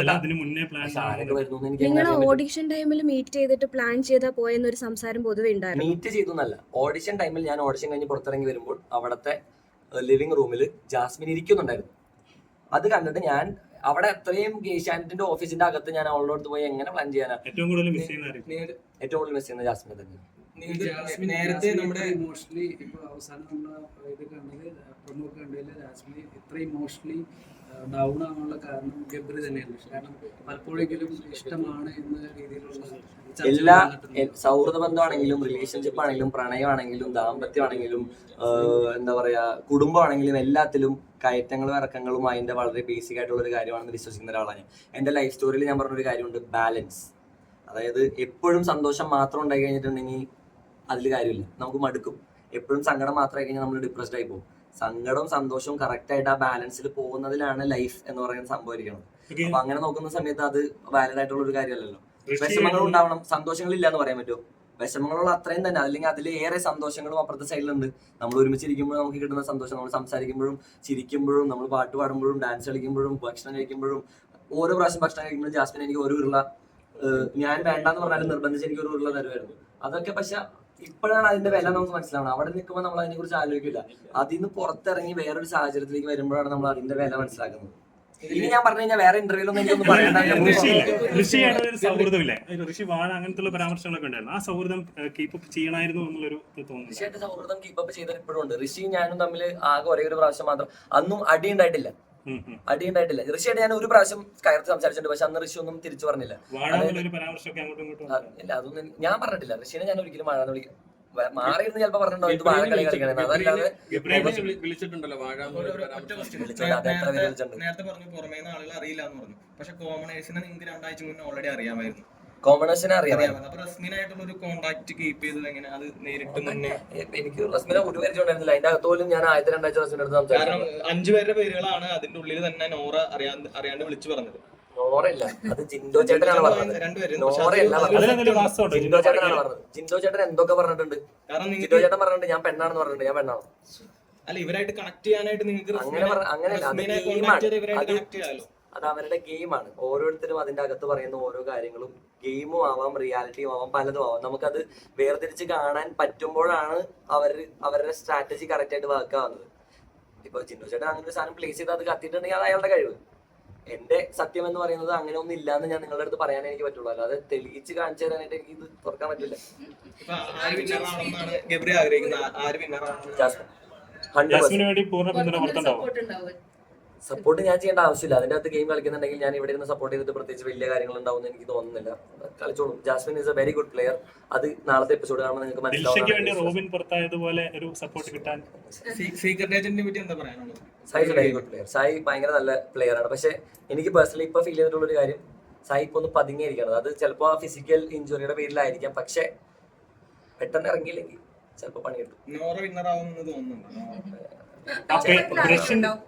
S1: ആരൊക്കെ വരുന്നു
S9: നിങ്ങൾ ഓഡിഷൻ ടൈമിൽ മീറ്റ് ചെയ്തിട്ട് പ്ലാൻ ചെയ്താ പോയെന്നൊരു സംസാരം പൊതുവെ ഉണ്ടായിരുന്നു.
S1: മീറ്റ് ചെയ്തു എന്നല്ല, ഓഡിഷൻ ടൈമിൽ ഞാൻ ഓഡിഷൻ കഴിഞ്ഞ് പുറത്തിറങ്ങി വരുമ്പോൾ അവിടുത്തെ ലിവിംഗ് റൂമിൽ ജാസ്മിൻ ഇരിക്കുന്നുണ്ടായിരുന്നു. അത് കണ്ടിട്ട് ഞാൻ അവിടെ അത്രയും ഏഷ്യാനെറ്റിന്റെ ഓഫീസിന്റെ അകത്ത് ഞാൻ അവളുടെ അടുത്ത് പോയി എങ്ങനെ പ്ലാൻ ചെയ്യാനാ? ഏറ്റവും കൂടുതൽ മിസ് ചെയ്യുന്ന ജാസ്മിനെ തന്നെ.
S4: നേരത്തെ നമ്മുടെ ഇമോഷണലി ഇപ്പൊ അവസാനം നമ്മൾ ഇത് കണ്ടത് പ്രൊമോ കണ്ടതിൽ ജാസ്മിൻ ഇത്ര ഇമോഷണലി ഡൗൺ ആവാനുള്ള കാരണം ഗബ്രി തന്നെയാണ്. കാരണം പലപ്പോഴെങ്കിലും ഇഷ്ടമാണ് എന്ന രീതിയിലുള്ള
S1: എല്ലാ സൗഹൃദ ബന്ധമാണെങ്കിലും റിലേഷൻഷിപ്പ് ആണെങ്കിലും പ്രണയമാണെങ്കിലും ദാമ്പത്യമാണെങ്കിലും എന്താ പറയാ കുടുംബമാണെങ്കിലും എല്ലാത്തിലും കയറ്റങ്ങളും ഇറക്കങ്ങളും അതിന്റെ വളരെ ബേസിക് ആയിട്ടുള്ള ഒരു കാര്യമാണെന്ന് വിശ്വസിക്കുന്ന ഒരാളാണ്. എന്റെ ലൈഫ് സ്റ്റോറിയിൽ ഞാൻ പറഞ്ഞൊരു കാര്യമുണ്ട്, ബാലൻസ്. അതായത് എപ്പോഴും സന്തോഷം മാത്രം ഉണ്ടായി കഴിഞ്ഞിട്ടുണ്ടെങ്കിൽ അതിൽ കാര്യമില്ല, നമുക്ക് മടുക്കും. എപ്പോഴും സങ്കടം മാത്രമായി കഴിഞ്ഞാൽ നമ്മൾ ഡിപ്രസ്ഡ് ആയി പോകും. സങ്കടവും സന്തോഷവും കറക്റ്റ് ആയിട്ട് ആ ബാലൻസിൽ പോകുന്നതിലാണ് ലൈഫ് എന്ന് പറയുന്ന സംഭവിക്കുന്നത്. അപ്പൊ അങ്ങനെ നോക്കുന്ന സമയത്ത് അത് വാലിഡ് ആയിട്ടുള്ള ഒരു കാര്യമല്ലല്ലോ. വിഷമങ്ങൾ ഉണ്ടാവണം, സന്തോഷങ്ങളില്ല എന്ന് പറയാൻ പറ്റുമോ? വിഷമങ്ങളുള്ള അത്രയും തന്നെ, അല്ലെങ്കിൽ അതിൽ ഏറെ സന്തോഷങ്ങളും അപ്പുറത്തെ സൈഡിലുണ്ട്. നമ്മൾ ഒരുമിച്ചിരിക്കുമ്പോഴും നമുക്ക് കിട്ടുന്ന സന്തോഷം, നമ്മൾ സംസാരിക്കുമ്പോഴും ചിരിക്കുമ്പോഴും നമ്മൾ പാട്ട് പാടുമ്പോഴും ഡാൻസ് കളിക്കുമ്പോഴും ഭക്ഷണം കഴിക്കുമ്പോഴും, ഓരോ പ്രാവശ്യം ഭക്ഷണം കഴിക്കുമ്പോഴും ജാസ്മിൻ എനിക്ക് ഒരു ഉരുള, ഞാൻ വേണ്ടാന്ന് പറഞ്ഞാലും നിർബന്ധിച്ച് എനിക്ക് ഒരു ഉരുള തരുമായിരുന്നു. അതൊക്കെ പക്ഷെ ഇപ്പോഴാണ് അതിന്റെ വില നമുക്ക് മനസ്സിലാവണം. അവിടെ നിൽക്കുമ്പോൾ നമ്മൾ അതിനെ കുറിച്ച് ആലോചിക്കില്ല. അതിൽ നിന്ന് പുറത്തിറങ്ങി വേറൊരു സാഹചര്യത്തിലേക്ക് വരുമ്പോഴാണ് നമ്മൾ അതിന്റെ വില മനസ്സിലാക്കുന്നത്. ഇനി ഞാൻ പറഞ്ഞു കഴിഞ്ഞാൽ വേറെ ഇന്റർവ്യൂലൊന്നും എനിക്കൊന്നും പറയണ്ട.
S2: സൗഹൃദമില്ലേ, ഋഷി വാഴ അങ്ങനത്തെ പരാമർശങ്ങളൊക്കെ ഉണ്ടായിരുന്നു. ആ സൗഹൃദം കീപ്പപ്പ് ചെയ്യണമായിരുന്നു എന്നുള്ളൊരു തോന്നുന്നു.
S1: ഋഷിയായിട്ട് സൗഹൃദം കീപ്പപ്പ് ചെയ്താൽ ഇപ്പോഴും ഉണ്ട്. ഋഷി ഞാനും തമ്മിൽ ആകെ ഒരേ ഒരു പ്രാവശ്യം മാത്രം, അന്നും അടി ഉണ്ടായിട്ടില്ല. ഋഷിയായിട്ട് ഞാൻ ഒരു പ്രാവശ്യം കയർത്ത് സംസാരിച്ചിട്ടുണ്ട്, പക്ഷെ അന്ന് ഋഷി ഒന്നും തിരിച്ചു പറഞ്ഞില്ല. ഇല്ല, അതൊന്നും ഞാൻ പറഞ്ഞിട്ടില്ല. ഋഷിനെ ഞാൻ ഒരിക്കലും വാഴാന്ന് വിളിക്കും, മാറിയിരുന്ന് ചിലപ്പോ പറഞ്ഞിട്ടുണ്ടോ ഇത് വാഴ കളി കളിക്കണേ. അതല്ലാതെ
S6: നേരത്തെ പറഞ്ഞു പുറമേ ആളുകൾ അറിയില്ല എന്ന് പറഞ്ഞു. പക്ഷെ കോമണേഴ്സിനെ നിങ്ങൾക്ക് 2 ആഴ്ച മുന്നേ ഓൾറെഡി അറിയാമായിരുന്നു.
S1: കോമണേഴ്സിനെ അറിയാം.
S6: അപ്പൊ റസ്മിനായിട്ടുള്ള ഒരു കോണ്ടാക്ട് കീപ്പ് ചെയ്തത് എങ്ങനെ? അത് നേരിട്ട് തന്നെ
S1: എനിക്ക് റസ്മിനെ ഒരു പരിചയം ഉണ്ടായിരുന്നില്ല. അതിന്റെ അകത്ത് പോലും ഞാൻ 1-2 ആഴ്ച റസ്മിന്റെ അടുത്ത് സംസാരിച്ചു.
S6: കാരണം 5 പേരുടെ പേരുകളാണ് അതിന്റെ ഉള്ളിൽ തന്നെ നോറ അറിയാണ്ട് വിളിച്ചു പറഞ്ഞത്.
S1: നോറല്ല, അത് ജിൻഡോ ചേട്ടനാണ് പറഞ്ഞത്. നോറയല്ല പറഞ്ഞത്, ജിൻഡോ ചേട്ടനാണ് പറഞ്ഞത്. ജിൻഡോ ചേട്ടൻ എന്തൊക്കെ പറഞ്ഞിട്ടുണ്ട്. കാരണം ജിൻഡോ ചേട്ടൻ പറഞ്ഞിട്ടുണ്ട് ഞാൻ പെണ്ണാണെന്ന് പറഞ്ഞിട്ടുണ്ട്. ഞാൻ പെണ്ണാണ്.
S6: അല്ല, ഇവരായിട്ട് കണക്ട് ചെയ്യാനായിട്ട് നിങ്ങൾക്ക്
S1: അങ്ങനെയല്ല, അത് അവരുടെ ഗെയിമാണ്. ഓരോരുത്തരും അതിന്റെ അകത്ത് പറയുന്ന ഓരോ കാര്യങ്ങളും ഗെയിമും ആവാം, റിയാലിറ്റിയും ആവാം, പലതും ആവാം. നമുക്കത് വേർതിരിച്ച് കാണാൻ പറ്റുമ്പോഴാണ് അവരുടെ സ്ട്രാറ്റജി കറക്റ്റ് ആയിട്ട് വർക്ക് ആവുന്നത്. ഇപ്പൊ ജിൻഡോ ചേട്ടൻ അങ്ങനെ ഒരു സാധനം പ്ലേസ് ചെയ്ത് അത് കത്തിയിട്ടുണ്ടെങ്കിൽ അത് അയാളുടെ കഴിവ്. എന്റെ സത്യം എന്ന് പറയുന്നത് അങ്ങനെ ഒന്നും ഇല്ലാന്ന് ഞാൻ നിങ്ങളുടെ അടുത്ത് പറയാനേ എനിക്ക് പറ്റുള്ളൂ. അല്ലാതെ തെളിയിച്ച് കാണിച്ചു തരാനായിട്ട് എനിക്ക് ഇത് തുറക്കാൻ പറ്റില്ല. സപ്പോർട്ട് ഞാൻ ചെയ്യേണ്ട ആവശ്യമില്ല. അതിന്റെ അകത്ത് ഗെയിം കളിക്കുന്നുണ്ടെങ്കിൽ ഞാൻ ഇവിടെ ഇരുന്ന് സപ്പോർട്ട് ചെയ്തിട്ട് പ്രത്യേകിച്ച് വലിയ കാര്യങ്ങൾ ഉണ്ടാവും എനിക്ക് തോന്നുന്നില്ല. കളിച്ചോളും. Jasmine is a very good player. അത് നാളത്തെ എപ്പിസോഡ് കാണുമ്പോൾ നിങ്ങൾക്ക്
S2: ദിൽഷയ്ക്ക് വേണ്ടി
S1: മനസ്സിലാവും.
S2: റോബിൻ പുറത്തായതുപോലെ ഒരു സപ്പോർട്ട് കിട്ടാൻ
S6: സീക്രട്ട് ഏജന്റിനെ പറ്റി എന്താ പറയാനുള്ളത്?
S1: Sai very good player. Sai ഭയങ്കര നല്ല പ്ലെയർ ആണ്. പക്ഷെ എനിക്ക് പേഴ്സണലി ഇപ്പൊ ഫീൽ ചെയ്തിട്ടുള്ള ഒരു കാര്യം, സായി ഇപ്പൊ ഒന്ന് പതുങ്ങിയിരിക്കണം. അത് ചിലപ്പോൾ ഫിസിക്കൽ ഇഞ്ചുറിയുടെ പേരിലായിരിക്കാം. പക്ഷെ പെട്ടെന്ന് ഇറങ്ങിയില്ലെങ്കിൽ ചിലപ്പോൾ പണി കിട്ടും.
S6: നോറ വിന്നർ ആവുമെന്ന് തോന്നുന്നുണ്ടോ?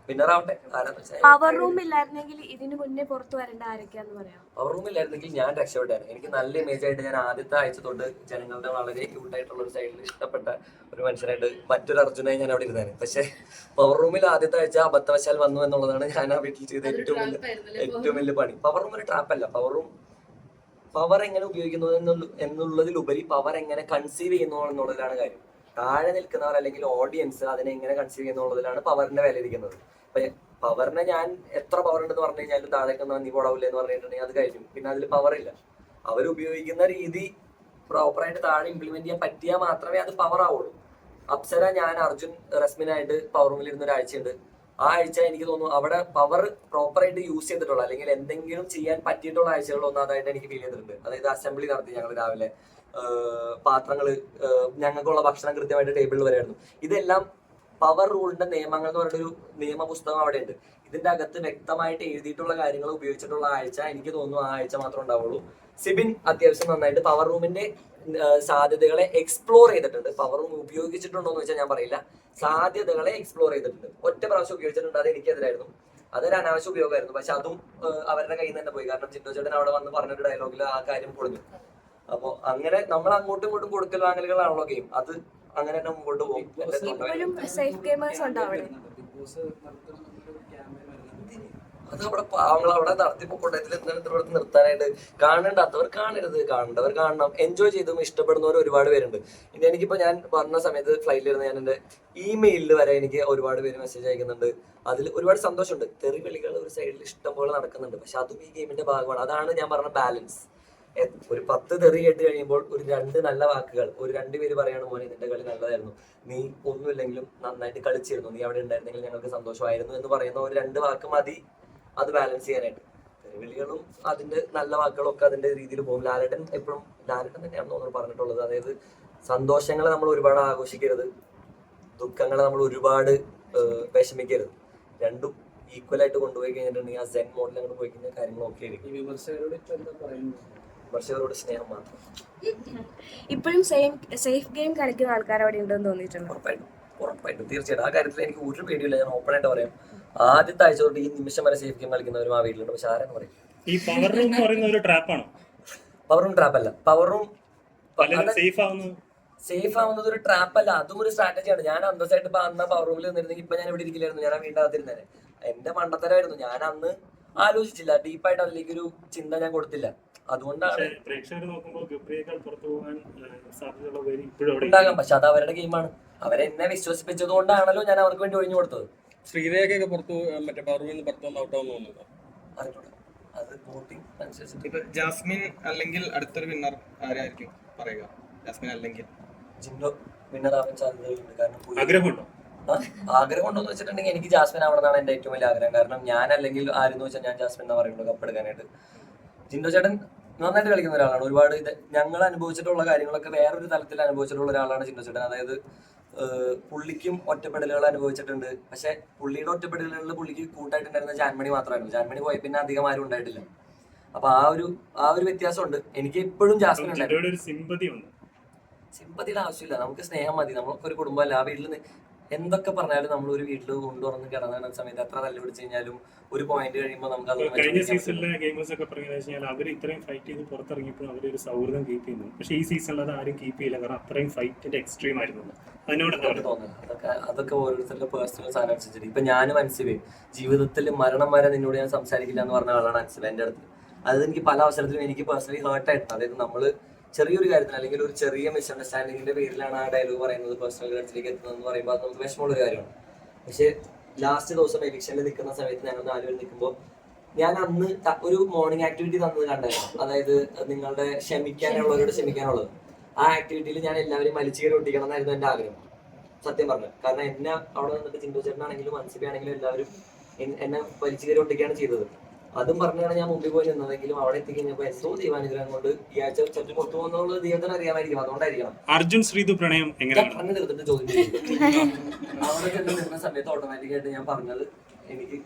S1: വിന്നറാവട്ടെ.
S9: പവർ റൂം ഇല്ലായിരുന്നെങ്കിൽ ഇതിനു മുന്നേ പുറത്തു വരേണ്ട ആരൊക്കെയാന്ന് പറയാം.
S1: പവർ റൂമില്ലായിരുന്നെങ്കിൽ ഞാൻ രക്ഷപ്പെട്ടാണ്. എനിക്ക് നല്ല ഇമേജ് ആയിട്ട് ഞാൻ ആദ്യത്തെ ആഴ്ച തൊട്ട് ജനങ്ങളുടെ വളരെ ക്യൂട്ടായിട്ടുള്ള ഒരു സൈഡിൽ ഇഷ്ടപ്പെട്ട ഒരു മനുഷ്യനായിട്ട് മറ്റൊരു അർജുനായി ഞാൻ അവിടെ ഇരുന്നേനെ. പക്ഷെ പവർ റൂമിൽ ആദ്യത്തെ ആഴ്ച അബദ്ധവശാൽ വന്നു എന്നുള്ളതാണ് ഞാൻ ആ വീട്ടിൽ ചെയ്ത ഏറ്റവും വലിയ പണി. പവർ റൂം ഒരു ട്രാപ്പല്ല. പവർ എങ്ങനെ ഉപയോഗിക്കുന്നു എന്നുള്ളതിലുപരി പവർ എങ്ങനെ കൺസീവ് ചെയ്യുന്നു എന്നുള്ളതിലാണ് കാര്യം. താഴെ നിൽക്കുന്നവർ അല്ലെങ്കിൽ ഓഡിയൻസ് അതിനെ എങ്ങനെ കൺസീവ് ചെയ്യുന്നുള്ളതിലാണ് പവറിന്റെ വില ഇരിക്കുന്നത്. അപ്പൊ പവറിനെ ഞാൻ എത്ര പവർ ഉണ്ടെന്ന് പറഞ്ഞു കഴിഞ്ഞാലും താഴേക്ക് നീ പോടാവില്ല എന്ന് പറഞ്ഞിട്ടുണ്ടെങ്കിൽ അത് കഴിഞ്ഞു. പിന്നെ അതിൽ പവർ ഇല്ല. അവർ ഉപയോഗിക്കുന്ന രീതി പ്രോപ്പറായിട്ട് താഴെ ഇംപ്ലിമെന്റ് ചെയ്യാൻ പറ്റിയാൽ മാത്രമേ അത് പവർ ആവുള്ളൂ. അപ്സര, ഞാൻ, അർജുൻ, റസ്മിനായിട്ട് പവർ റൂമിൽ ഇരുന്ന ഒരാഴ്ചയുണ്ട്. ആ ആഴ്ച എനിക്ക് തോന്നുന്നു അവിടെ പവർ പ്രോപ്പറായിട്ട് യൂസ് ചെയ്തിട്ടുള്ള അല്ലെങ്കിൽ എന്തെങ്കിലും ചെയ്യാൻ പറ്റിയിട്ടുള്ള ആഴ്ചകളൊന്നും അതായിട്ട് എനിക്ക് ഫീൽ ചെയ്തിട്ടുണ്ട്. അതായത് അസംബ്ലി നടത്തി ഞങ്ങൾ രാവിലെ, പാത്രങ്ങള്, ഞങ്ങൾക്കുള്ള ഭക്ഷണം കൃത്യമായിട്ട് ടേബിളിൽ വരെയായിരുന്നു. ഇതെല്ലാം പവർ റൂളിന്റെ നിയമങ്ങൾ എന്ന് പറഞ്ഞൊരു നിയമപുസ്തകം അവിടെ ഉണ്ട്. ഇതിന്റെ അകത്ത് വ്യക്തമായിട്ട് എഴുതിയിട്ടുള്ള കാര്യങ്ങൾ ഉപയോഗിച്ചിട്ടുള്ള ആഴ്ച എനിക്ക് തോന്നുന്നു ആ ആഴ്ച മാത്രമേ ഉണ്ടാവുള്ളൂ. സിബിൻ അത്യാവശ്യം നന്നായിട്ട് പവർ റൂമിന്റെ സാധ്യതകളെ എക്സ്പ്ലോർ ചെയ്തിട്ടുണ്ട്. പവർ റൂം ഉപയോഗിച്ചിട്ടുണ്ടോ എന്ന് വെച്ചാൽ ഞാൻ പറയില്ല, സാധ്യതകളെ എക്സ്പ്ലോർ ചെയ്തിട്ടുണ്ട്. ഒറ്റ പ്രാവശ്യം ഉപയോഗിച്ചിട്ടുണ്ട്, അത് എനിക്കെതിരായിരുന്നു. അതൊരു അനാവശ്യ ഉപയോഗമായിരുന്നു. പക്ഷെ അതും അവരുടെ കയ്യിൽ നിന്ന് തന്നെ പോയി. കാരണം ചിന്തോ ചേട്ടൻ അവിടെ വന്ന് പറഞ്ഞൊരു ഡയലോഗിൽ ആ കാര്യം പൊളിഞ്ഞു. അപ്പൊ അങ്ങനെ നമ്മൾ അങ്ങോട്ടും ഇങ്ങോട്ടും കൊടുക്കൽ വാങ്ങലുകളാണല്ലോ ഗെയിം. അത് അങ്ങനെ തന്നെ മുമ്പോട്ട് പോകും.
S9: ഇപ്പോഴും സേഫ് ഗെയിമേഴ്സ് ഉണ്ടോ അവിടെ?
S4: ബിഗ് ബോസ് നടത്തുന്ന ക്യാമ്പയിൻ
S1: അത് അവിടെ പാവങ്ങൾ അവിടെ നടത്തിപ്പോട്ടെ. ഇവിടെ നിർത്താനായിട്ട് കാണണ്ടാത്തവർ കാണരുത്, കാണേണ്ടവർ കാണണം. എൻജോയ് ചെയ്തും ഇഷ്ടപ്പെടുന്നവർ ഒരുപാട് പേരുണ്ട്. ഇനി എനിക്കിപ്പോ ഞാൻ വന്ന സമയത്ത് ഫ്ലൈറ്റിലിരുന്ന് ഞാൻ എന്റെ ഇമെയിലിൽ വരെ എനിക്ക് ഒരുപാട് പേര് മെസ്സേജ് അയക്കുന്നുണ്ട്. അതിൽ ഒരുപാട് സന്തോഷമുണ്ട്. തെറിവിളികൾ ഒരു സൈഡിൽ ഇഷ്ടം പോലെ നടക്കുന്നുണ്ട്. പക്ഷെ അതും ഈ ഗെയിമിന്റെ ഭാഗമാണ്. അതാണ് ഞാൻ പറഞ്ഞ ബാലൻസ്. ഒരു 10 തെറി കേട്ട് കഴിയുമ്പോൾ ഒരു 2 നല്ല വാക്കുകൾ, ഒരു 2 പേര് പറയാണ്, മോനെ നിന്റെ കളി നല്ലതായിരുന്നു, നീ ഒന്നുമില്ലെങ്കിലും നന്നായിട്ട് കളിച്ചിരുന്നു, നീ അവിടെ ഉണ്ടായിരുന്നെങ്കിൽ ഞങ്ങൾക്ക് സന്തോഷമായിരുന്നു എന്ന് പറയുന്ന ഒരു 2 വാക്ക് മതി അത് ബാലൻസ് ചെയ്യാനായിട്ട്. തെറിവിളികളും അതിന്റെ നല്ല വാക്കുകളും ഒക്കെ അതിന്റെ രീതിയിൽ പോകും. ലാലേട്ടൻ തന്നെയാണെന്ന് തോന്നുന്നു പറഞ്ഞിട്ടുള്ളത്. അതായത് സന്തോഷങ്ങളെ നമ്മൾ ഒരുപാട് ആഘോഷിക്കരുത്, ദുഃഖങ്ങളെ നമ്മൾ ഒരുപാട് വിഷമിക്കരുത്. രണ്ടും ഈക്വൽ ആയിട്ട് കൊണ്ടുപോയി കഴിഞ്ഞിട്ടുണ്ടെങ്കിൽ ആ സെൻ മോഡൽ അങ്ങോട്ട് പോയി കഴിഞ്ഞാൽ കാര്യങ്ങളൊക്കെ ആയിരിക്കും.
S4: വിമർശകരോട് ഇപ്പൊ എന്താ പറയുന്നത്?
S1: വിമർശകരോട് സ്നേഹം മാത്രം.
S9: ഇപ്പോഴും സേഫ് ഗെയിം കളിക്കുന്ന ആൾക്കാർ അവിടെ ഉണ്ടെന്ന് തോന്നിയിട്ടുണ്ട്.
S1: ഉറപ്പായിട്ടും തീർച്ചയായിട്ടും ആ കാര്യത്തിൽ എനിക്ക് ഒരു പേടിയില്ല. ഞാൻ ഓപ്പൺ ആയിട്ട് പറയാം, ആദ്യത്തെ ആഴ്ച തൊട്ട് ഈ നിമിഷം വരെ സേഫ് ഗെയിം കളിക്കുന്നവരും ആ വീട്ടിലുണ്ട്. പക്ഷെ ആരെന്ന് പറയും
S2: ഈ പവർ റൂം എന്ന് പറയുന്ന ഒരു ട്രാപ്പാണോ?
S1: പവർ റൂം ട്രാപ്പ് അല്ല. പവർ റൂം
S2: സേഫ്
S1: ആവുന്നത് ഒരു ട്രാപ്പ് അല്ല, അതും ഒരു സ്ട്രാറ്റജിയാണ്. ഞാൻ അന്തസ്സായിട്ട് ഇപ്പൊ അന്ന് പവർ റൂമിൽ നിന്നിരുന്നെങ്കിൽ ഇപ്പൊ ഞാൻ ഇവിടെ ഇരിക്കില്ലായിരുന്നു, ഞാൻ ആ വീണ്ടും അകത്തിരുന്നേനെ. എന്റെ മണ്ടത്തരമായിരുന്നു. ഞാൻ അന്ന് ആലോചിച്ചില്ല, ഡീപ്പായിട്ട് അതിലേക്ക് ഒരു ചിന്ത ഞാൻ കൊടുത്തില്ല. അതുകൊണ്ടാണ്
S2: പ്രേക്ഷകർ നോക്കുമ്പോൾ ഗബ്രിയേക്കാൾ പുറത്തു പോകാൻ സാധ്യതയുള്ള പേര് ഇപ്പോഴും അവിടെ
S1: ഉണ്ടാകാം. പക്ഷെ അത് അവരുടെ ഗെയിമാണ്. അവരെന്നെ വിശ്വസിപ്പിച്ചത് കൊണ്ടാണല്ലോ ഞാൻ അവർക്ക് വേണ്ടി ഒഴിഞ്ഞു കൊടുത്തത്.
S8: ശ്രീരേഖയൊക്കെ പുറത്തു മറ്റേ പവർ റൂമിൽ നിന്ന് പുറത്തു വന്ന് ഔട്ടാവുന്നു തോന്നുന്നുണ്ടോ?
S1: അറിഞ്ഞൂടാ, അത് വോട്ടിംഗ് അനുസരിച്ചിട്ട്.
S6: ഇപ്പൊ ജാസ്മിൻ അല്ലെങ്കിൽ അടുത്തൊരു വിന്നർ ആരായിരിക്കും പറയുക? ജാസ്മിൻ അല്ലെങ്കിൽ
S1: ജിൻഡോ വിന്നർ ആവാൻ സാധ്യതയുണ്ട്. കാരണം
S2: ആഗ്രഹമുണ്ടോ?
S1: ആഗ്രഹം ഉണ്ടോ എന്ന് വെച്ചിട്ടുണ്ടെങ്കിൽ എനിക്ക് ജാസ്മിൻ ആവണമെന്നാണ് എന്റെ ഏറ്റവും വലിയ ആഗ്രഹം. കാരണം ഞാൻ അല്ലെങ്കിൽ ആരെന്ന് വെച്ചാൽ ഞാൻ ജാസ്മിൻ എന്നാ പറയുള്ളൂ കപ്പെടുക്കാനായിട്ട്. ജിൻഡോ ചേട്ടൻ നന്നായിട്ട് കളിക്കുന്ന ഒരാളാണ്. ഒരുപാട് ഞങ്ങൾ അനുഭവിച്ചിട്ടുള്ള കാര്യങ്ങളൊക്കെ വേറൊരു തലത്തിൽ അനുഭവിച്ചിട്ടുള്ള ഒരാളാണ് ജിൻഡോ ചേട്ടൻ. അതായത് പുള്ളിക്കും ഒറ്റപ്പെടലുകൾ അനുഭവിച്ചിട്ടുണ്ട്. പക്ഷെ പുള്ളിയുടെ ഒറ്റപ്പെടലുകളിൽ പുള്ളിക്ക് കൂട്ടായിട്ടുണ്ടായിരുന്ന ജാൻമണി മാത്രമായിരുന്നു. ജാൻമണി പോയ പിന്നെ അധികം ആരും ഉണ്ടായിട്ടില്ല. അപ്പൊ ആ ഒരു വ്യത്യാസമുണ്ട്. എനിക്ക് ഇപ്പോഴും ജാസ്മിൻ ഉണ്ടായിരുന്നു. സിമ്പതിയുടെ ആവശ്യമില്ല, നമുക്ക് സ്നേഹം മതി. നമ്മളൊക്കെ ഒരു കുടുംബമല്ല. ആ വീട്ടിൽ എന്തൊക്കെ പറഞ്ഞാലും നമ്മൾ ഒരു വീട്ടിൽ കൊണ്ടുവന്ന് കിടന്ന സമയത്ത് എത്ര തല്ല് പിടിച്ചു കഴിഞ്ഞാലും ഒരു പോയിന്റ് കഴിയുമ്പോൾ നമുക്ക്
S2: കഴിഞ്ഞ സീസണിലെ ഗെയിമേഴ്സ് ഒക്കെ പറഞ്ഞു വെച്ചാൽ അവർ ഇത്രയും ഫൈറ്റ് ചെയ്ത് പുറത്തിറങ്ങിയപ്പോൾ അവരൊരു സൗഹൃദം കീപ്പ് ചെയ്യുന്നു. പക്ഷേ ഈ സീസണിൽ അത് ആരും കീപ്പ് ചെയ്യില്ല. കാരണം അത്രയും ഫൈറ്റിന്റെ എക്സ്ട്രീം ആയിരുന്നു. അതിനോട്
S1: തോന്നുന്നത് അതൊക്കെ ഓരോരുത്തരുടെ പേഴ്സണൽ സാധനം അനുസരിച്ചിട്ട്. ഇപ്പൊ ഞാനും അൻസിബേ ജീവിതത്തിൽ മരണം വരെ നിന്നോട് ഞാൻ സംസാരിക്കില്ല എന്ന് പറഞ്ഞ ആളാണ് അൻസിബ എന്റെ അടുത്ത്. അത് എനിക്ക് പല അവസരത്തിലും എനിക്ക് പേഴ്സണലി ഹേർട്ടായിട്ടുണ്ട്. അതായത് നമ്മള് ചെറിയൊരു കാര്യത്തിന് അല്ലെങ്കിൽ ഒരു ചെറിയ മിസ്അണ്ടർസ്റ്റാൻഡിങ്ങിന്റെ പേരിലാണ് ആ ഡയലോഗ് പറയുന്നത്, പേഴ്സണൽ കാര്യത്തിലേക്ക് എത്തുന്നതെന്ന് പറയുമ്പോൾ അത് നമുക്ക് വിഷമമുള്ളൊരു കാര്യമാണ്. പക്ഷെ ലാസ്റ്റ് ദിവസം എവിക്ഷനിൽ നിൽക്കുന്ന സമയത്ത് ഞങ്ങൾ 4 പേര് നിൽക്കുമ്പോൾ ഞാൻ അന്ന് ഒരു മോർണിംഗ് ആക്ടിവിറ്റി തന്നത് കണ്ടായിരുന്നു. അതായത് നിങ്ങളുടെ ക്ഷമിക്കാനുള്ളവരോട് ക്ഷമിക്കാനുള്ളത്. ആ ആക്ടിവിറ്റിയിൽ ഞാൻ എല്ലാവരും മലിച്ചീര ഒട്ടിക്കണം എന്നായിരുന്നു എന്റെ ആഗ്രഹം, സത്യം പറഞ്ഞു. കാരണം എന്നെ അവിടെ നിന്നിട്ട് ചിന്തോ ചേട്ടനാണെങ്കിലും അൻസിബയാണെങ്കിലും എല്ലാവരും എന്നെ വലിച്ചു കയറി ഒട്ടിക്കുകയാണ് ചെയ്തത്. അതും പറഞ്ഞാണ് ഞാൻ മുമ്പിൽ പോയി നിന്നതെങ്കിലും അവിടെ എത്തിക്കഴിഞ്ഞപ്പോൾ എന്തോ ദൈവാനുഗ്രഹം കൊണ്ട് ഈ ആഴ്ച ചിലപ്പോൾ പുറത്തു പോകുന്നുള്ള ദൈവത്തിന് അറിയാമായിരിക്കും, അതുകൊണ്ടായിരിക്കണം.
S2: അർജുൻ ശ്രീതു പ്രണയം
S1: ഞാൻ
S2: എങ്ങനെയാണ്?
S1: പറഞ്ഞു തീർത്തിട്ട് ചോദിച്ചു. അവിടെ ചെന്ന് നിൽക്കുന്ന സമയത്ത് ഓട്ടോമാറ്റിക്കായിട്ട് ഞാൻ പറഞ്ഞത് എനിക്ക്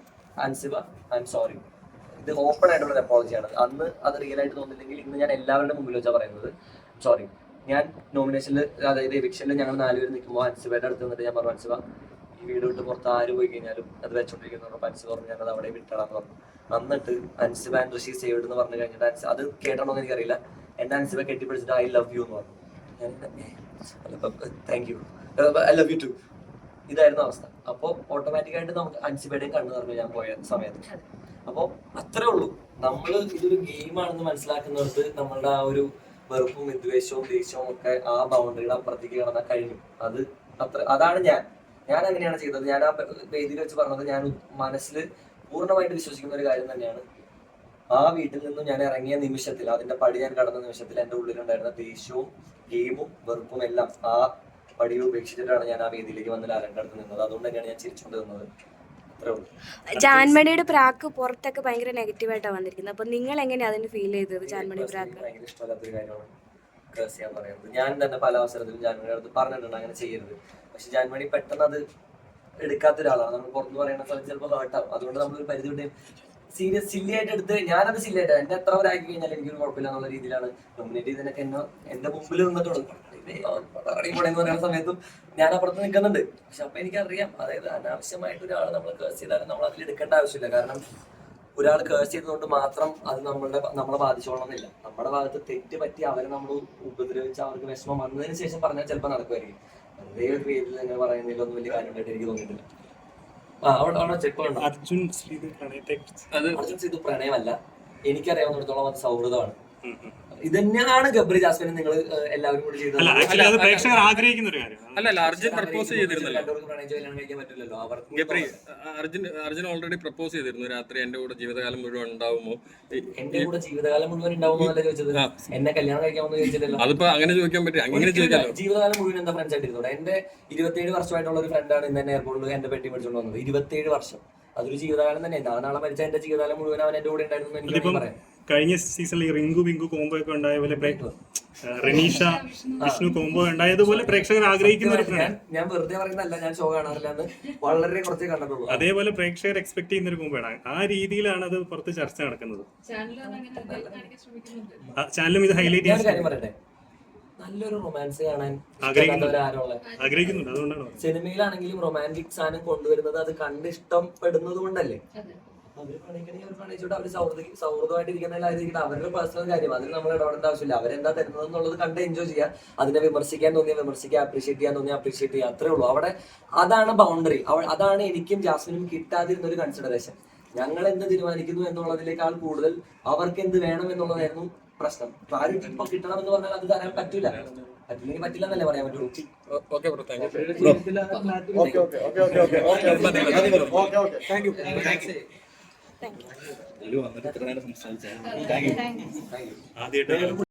S1: അൻസിബ ഐ എം സോറി, ഇത് ഓപ്പൺ ആയിട്ടുള്ള അപ്പോളജിയാണ്. അന്ന് അത് റിയൽ ആയിട്ട് തോന്നില്ലെങ്കിൽ ഇന്ന് ഞാൻ എല്ലാവരുടെ മുമ്പിൽ വെച്ചാൽ പറയുന്നത് സോറി. ഞാൻ നോമിനേഷനിൽ, അതായത് എവിക്ഷനിൽ ഞങ്ങൾ 4 പേര് നിൽക്കുമ്പോൾ അൻസിബയുടെ അടുത്ത് നിന്നിട്ട് ഞാൻ പറഞ്ഞു, അൻസിബ ഈ വീട് വിട്ട് പുറത്ത് ആര് പോയി കഴിഞ്ഞാലും അത് വെച്ചോണ്ടിരിക്കുന്നു. അൻസിബ പറഞ്ഞു ഞാനത് അവിടെ വിട്ടടാന്ന് പറഞ്ഞു. എന്നിട്ട് അൻസിബ ആൻഡ് ഋഷി സേവ്ഡ് എന്ന് പറഞ്ഞു കഴിഞ്ഞിട്ട് അത് കേട്ടോന്ന് എനിക്കറിയില്ല, എന്നെ അൻസിബ കെട്ടിപ്പിടിച്ചിട്ട് ഐ ലവ് യു എന്ന് പറഞ്ഞു. Thank you, I love you too, ഇതായിരുന്നു അവസ്ഥ. അപ്പോൾ ഓട്ടോമാറ്റിക്കായിട്ട് നമുക്ക് അൻസിബയുടെയും കണ്ണു നിറഞ്ഞു ഞാൻ പോയ സമയത്ത്. അപ്പോൾ അത്രേ ഉള്ളൂ. നമ്മൾ ഇതൊരു ഗെയിമാണെന്ന് മനസ്സിലാക്കുന്നിടത്ത് നമ്മളുടെ ആ ഒരു വെറുപ്പും വിദ്വേഷവും ദേഷ്യവും ഒക്കെ ആ ബൗണ്ടറിയുടെ അപ്പുറത്തേക്ക് കടന്നാൽ കഴിഞ്ഞു. അത് അതാണ് ഞാൻ അങ്ങനെയാണ് ചെയ്തത്. ഞാൻ ആ വേദിയിൽ വെച്ച് പറഞ്ഞത് ഞാൻ മനസ്സിൽ പൂർണ്ണമായിട്ട് വിശ്വസിക്കുന്ന ഒരു കാര്യം തന്നെയാണ്. ആ വീട്ടിൽ നിന്നും ഞാൻ ഇറങ്ങിയ നിമിഷത്തിൽ, അതിന്റെ പടി ഞാൻ കടന്ന നിമിഷത്തിൽ എൻ്റെ ഉള്ളിലുണ്ടായിരുന്ന ദേഷ്യവും ഗെയിമും വെറുപ്പും എല്ലാം ആ പടിയിൽ ഉപേക്ഷിച്ചിട്ടാണ് ഞാൻ ആ വേദിയിലേക്ക് വന്ന് ലാലന്റെ അടുത്ത് നിന്നത്. അതുകൊണ്ട് തന്നെയാണ് ഞാൻ ചിരിച്ചുകൊണ്ട് നിന്നത്. അത്രേ ഉള്ളൂ.
S9: ജാൻമണിയുടെ പ്രാക്ക് പുറത്തൊക്കെ ഭയങ്കര നെഗറ്റീവായിട്ടാണ് വന്നിരിക്കുന്നത്. അപ്പൊ നിങ്ങൾ എങ്ങനെയാ അതിന് ഫീൽ ചെയ്തത്? ജാൻമണി പ്രാക്ക്
S1: ഭയങ്കര ഇഷ്ടമല്ലാത്തൊരു കാര്യമാണ് കേസ് ചെയ്യാൻ പറയുന്നത്. ഞാൻ തന്നെ പല അവസരത്തിലും ജാൻമണിയുടെ അടുത്ത് പറഞ്ഞിട്ടുണ്ട് അങ്ങനെ ചെയ്യരുത്. പക്ഷെ ജാൻമണി പെട്ടെന്ന് അത് എടുക്കാത്ത ഒരാളാണ്. നമ്മൾ പുറത്ത് പറയുന്ന സ്ഥലത്ത് ചിലപ്പോൾ ഹേർട്ടാവും. അതുകൊണ്ട് നമ്മളൊരു പരിധി വിട്ട് സീരിയസ് സില്ലിയായിട്ട് എടുത്ത് ഞാനത് സില്ലിയായിട്ട് എന്നെ എത്ര പേരാക്കി കഴിഞ്ഞാൽ എനിക്കൊരു കുഴപ്പമില്ല എന്നുള്ള രീതിയിലാണ് നോമിനേറ്റ് ചെയ്തതിനൊക്കെ എന്റെ മുമ്പിൽ നിന്നിട്ടുള്ളൂ. എന്ന് പറയുന്ന സമയത്തും ഞാൻ അപ്പുറത്ത് നിൽക്കുന്നുണ്ട്. പക്ഷെ അപ്പൊ എനിക്കറിയാം, അതായത് അനാവശ്യമായിട്ട് ഒരാൾ നമ്മൾ കേസ് ചെയ്താലും നമ്മൾ അതിൽ എടുക്കേണ്ട ആവശ്യമില്ല. കാരണം ഒരാൾ കേസ് ചെയ്തതുകൊണ്ട് മാത്രം അത് നമ്മളെ ബാധിച്ചോളണമെന്നില്ല. നമ്മുടെ ഭാഗത്ത് തെറ്റ് പറ്റി അവരെ നമ്മൾ ഉപദ്രവിച്ച് അവർക്ക് വിഷമം വന്നതിന് ശേഷം പറഞ്ഞാൽ ചിലപ്പോൾ നടക്കുമായിരിക്കും. അതേ ഒരു രീതിയിൽ അങ്ങനെ പറയുന്നതിലൊന്നും വലിയ കാര്യമായിട്ട് എനിക്ക് തോന്നിയിട്ടില്ല.
S2: അർജുൻ ശ്രീതു പ്രണയത്തെ
S1: അർജുൻ ശ്രീതു പ്രണയമല്ല, എനിക്കറിയാവുന്നിടത്തോളം അത് സൗഹൃദമാണ്. ഇത് തന്നെയാണ് ഗബ്രി ജാസ്മിനും നിങ്ങൾ എല്ലാവരും കൂടി ചെയ്തത്.
S2: അല്ല, ആക്ച്വലി അത് പ്രേക്ഷകർ ആഗ്രഹിക്കുന്ന ഒരു കാര്യമാണ്.
S8: അല്ല അർജുൻ പ്രപ്പോസ് ചെയ്തിരുന്നല്ലോ.
S1: രണ്ടുപേർക്ക് പ്രണയിച്ച് കല്യാണം കഴിക്കാൻ പറ്റില്ലല്ലോ.
S8: ഗബ്രി, അർജുൻ ഓൾറെഡി പ്രപ്പോസ് ചെയ്തിരുന്നു, രാത്രി എന്റെ കൂടെ ജീവിതകാലം മുഴുവൻ ഉണ്ടാവുമോ.
S1: എന്റെ കൂടെ ജീവിതകാലം മുഴുവൻ ഉണ്ടാവുമെന്നല്ല ചോദിച്ചത്, എന്നെ കല്യാണം കഴിക്കാമെന്ന് ചോദിച്ചില്ലല്ലോ.
S8: അതിപ്പോ അങ്ങനെ ചോദിക്കാൻ പറ്റും, അങ്ങനെ ചോദിക്കാമല്ലോ.
S1: ജീവിതകാലം മുഴുവൻ എന്താ ഫ്രണ്ട്സ് ആയിട്ടിരുന്നോടെ? എന്റെ 27 വർഷമായിട്ടുള്ള ഒരു ഫ്രണ്ടാണ് ഇന്ന് എന്നെ എയർപോർട്ടിൽ എന്റെ പെട്ടി മേടിച്ചോണ്ട് വന്നത്. 27 വർഷം, അതൊരു ജീവിതകാലം തന്നെ. നാളെ മരിച്ച എന്റെ ജീവിതകാലം മുഴുവൻ അവൻ എന്റെ കൂടെ ഉണ്ടായിരുന്നു എനിക്ക് പറയാം.
S2: കഴിഞ്ഞ സീസണിൽ റിങ്കു ബിങ്കു കോംബോ ഒക്കെ ഉണ്ടായ പോലെ റനീഷ വിഷ്ണു കോംബോ ഉണ്ടായതുപോലെ പ്രേക്ഷകർ ആഗ്രഹിക്കുന്ന ഒരു പ്രണയം.
S1: ഞാൻ വെറുതെ പറയുന്നതല്ല, ഞാൻ ഷോ കാണാറില്ല എന്ന് വളരെ കുറച്ചേ കണ്ടിട്ടുള്ളൂ.
S2: അതേപോലെ പ്രേക്ഷകർ എക്സ്പെക്ട് ചെയ്യുന്ന ഒരു കോംബോയാണ്. ആ രീതിയിലാണ് അത് പുറത്ത് ചർച്ച നടക്കുന്നത്. ചാനലും ഇത് ഹൈലൈറ്റ്
S1: ഞാൻ കാര്യം പറയട്ടെ, നല്ലൊരു റൊമാൻസ് കാണാൻ
S2: ആഗ്രഹിക്കുന്നുണ്ട്. അതുകൊണ്ടാണ്
S1: സിനിമയിലാണെങ്കിലും റൊമാൻറ്റിക് സാധനം കൊണ്ടുവരുന്നത് അത് കണ്ട് ഇഷ്ടപ്പെടുന്നത് കൊണ്ടല്ലേ. അവര് പ്രണയിക്കണമെങ്കിൽ അവർ പ്രണയിച്ചോട്ട് അവര് സൗഹൃദമായിട്ട് ഇരിക്കുന്നതിലായിരിക്കും അവരുടെ പേഴ്സണൽ കാര്യം. അതിന് നമ്മൾ ഇടപെടേണ്ട ആവശ്യമില്ല. അവരെന്താ തരുന്നത് എന്നുള്ളത് കണ്ട് എൻജോയ് ചെയ്യുക. അതിനെ വിമർശിക്കാൻ തോന്നിയാൽ വിമർശിക്കുക, അപ്രീഷിയേറ്റ് ചെയ്യാൻ തോന്നിയാൽ അപ്രീഷിയേറ്റ് ചെയ്യുക. അത്രേ ഉള്ളൂ. അവിടെ അതാണ് ബൗണ്ടറി. അതാണ് എനിക്കും ജാസ്മിനും കിട്ടാതിരുന്ന ഒരു കൺസിഡറേഷൻ. ഞങ്ങൾ എന്ത് തീരുമാനിക്കുന്നു എന്നുള്ളതിനേക്കാൾ കൂടുതൽ അവർക്ക് എന്ത് വേണം എന്നുള്ളതായിരുന്നു പ്രശ്നം. ആരും ഇപ്പൊ കിട്ടണം എന്ന് പറഞ്ഞാൽ അത് തരാൻ പറ്റൂല. പറ്റില്ലെങ്കിൽ പറ്റില്ല എന്നല്ലേ പറയാൻ പറ്റുള്ളൂ.
S2: ആദ്യമായിട്ട്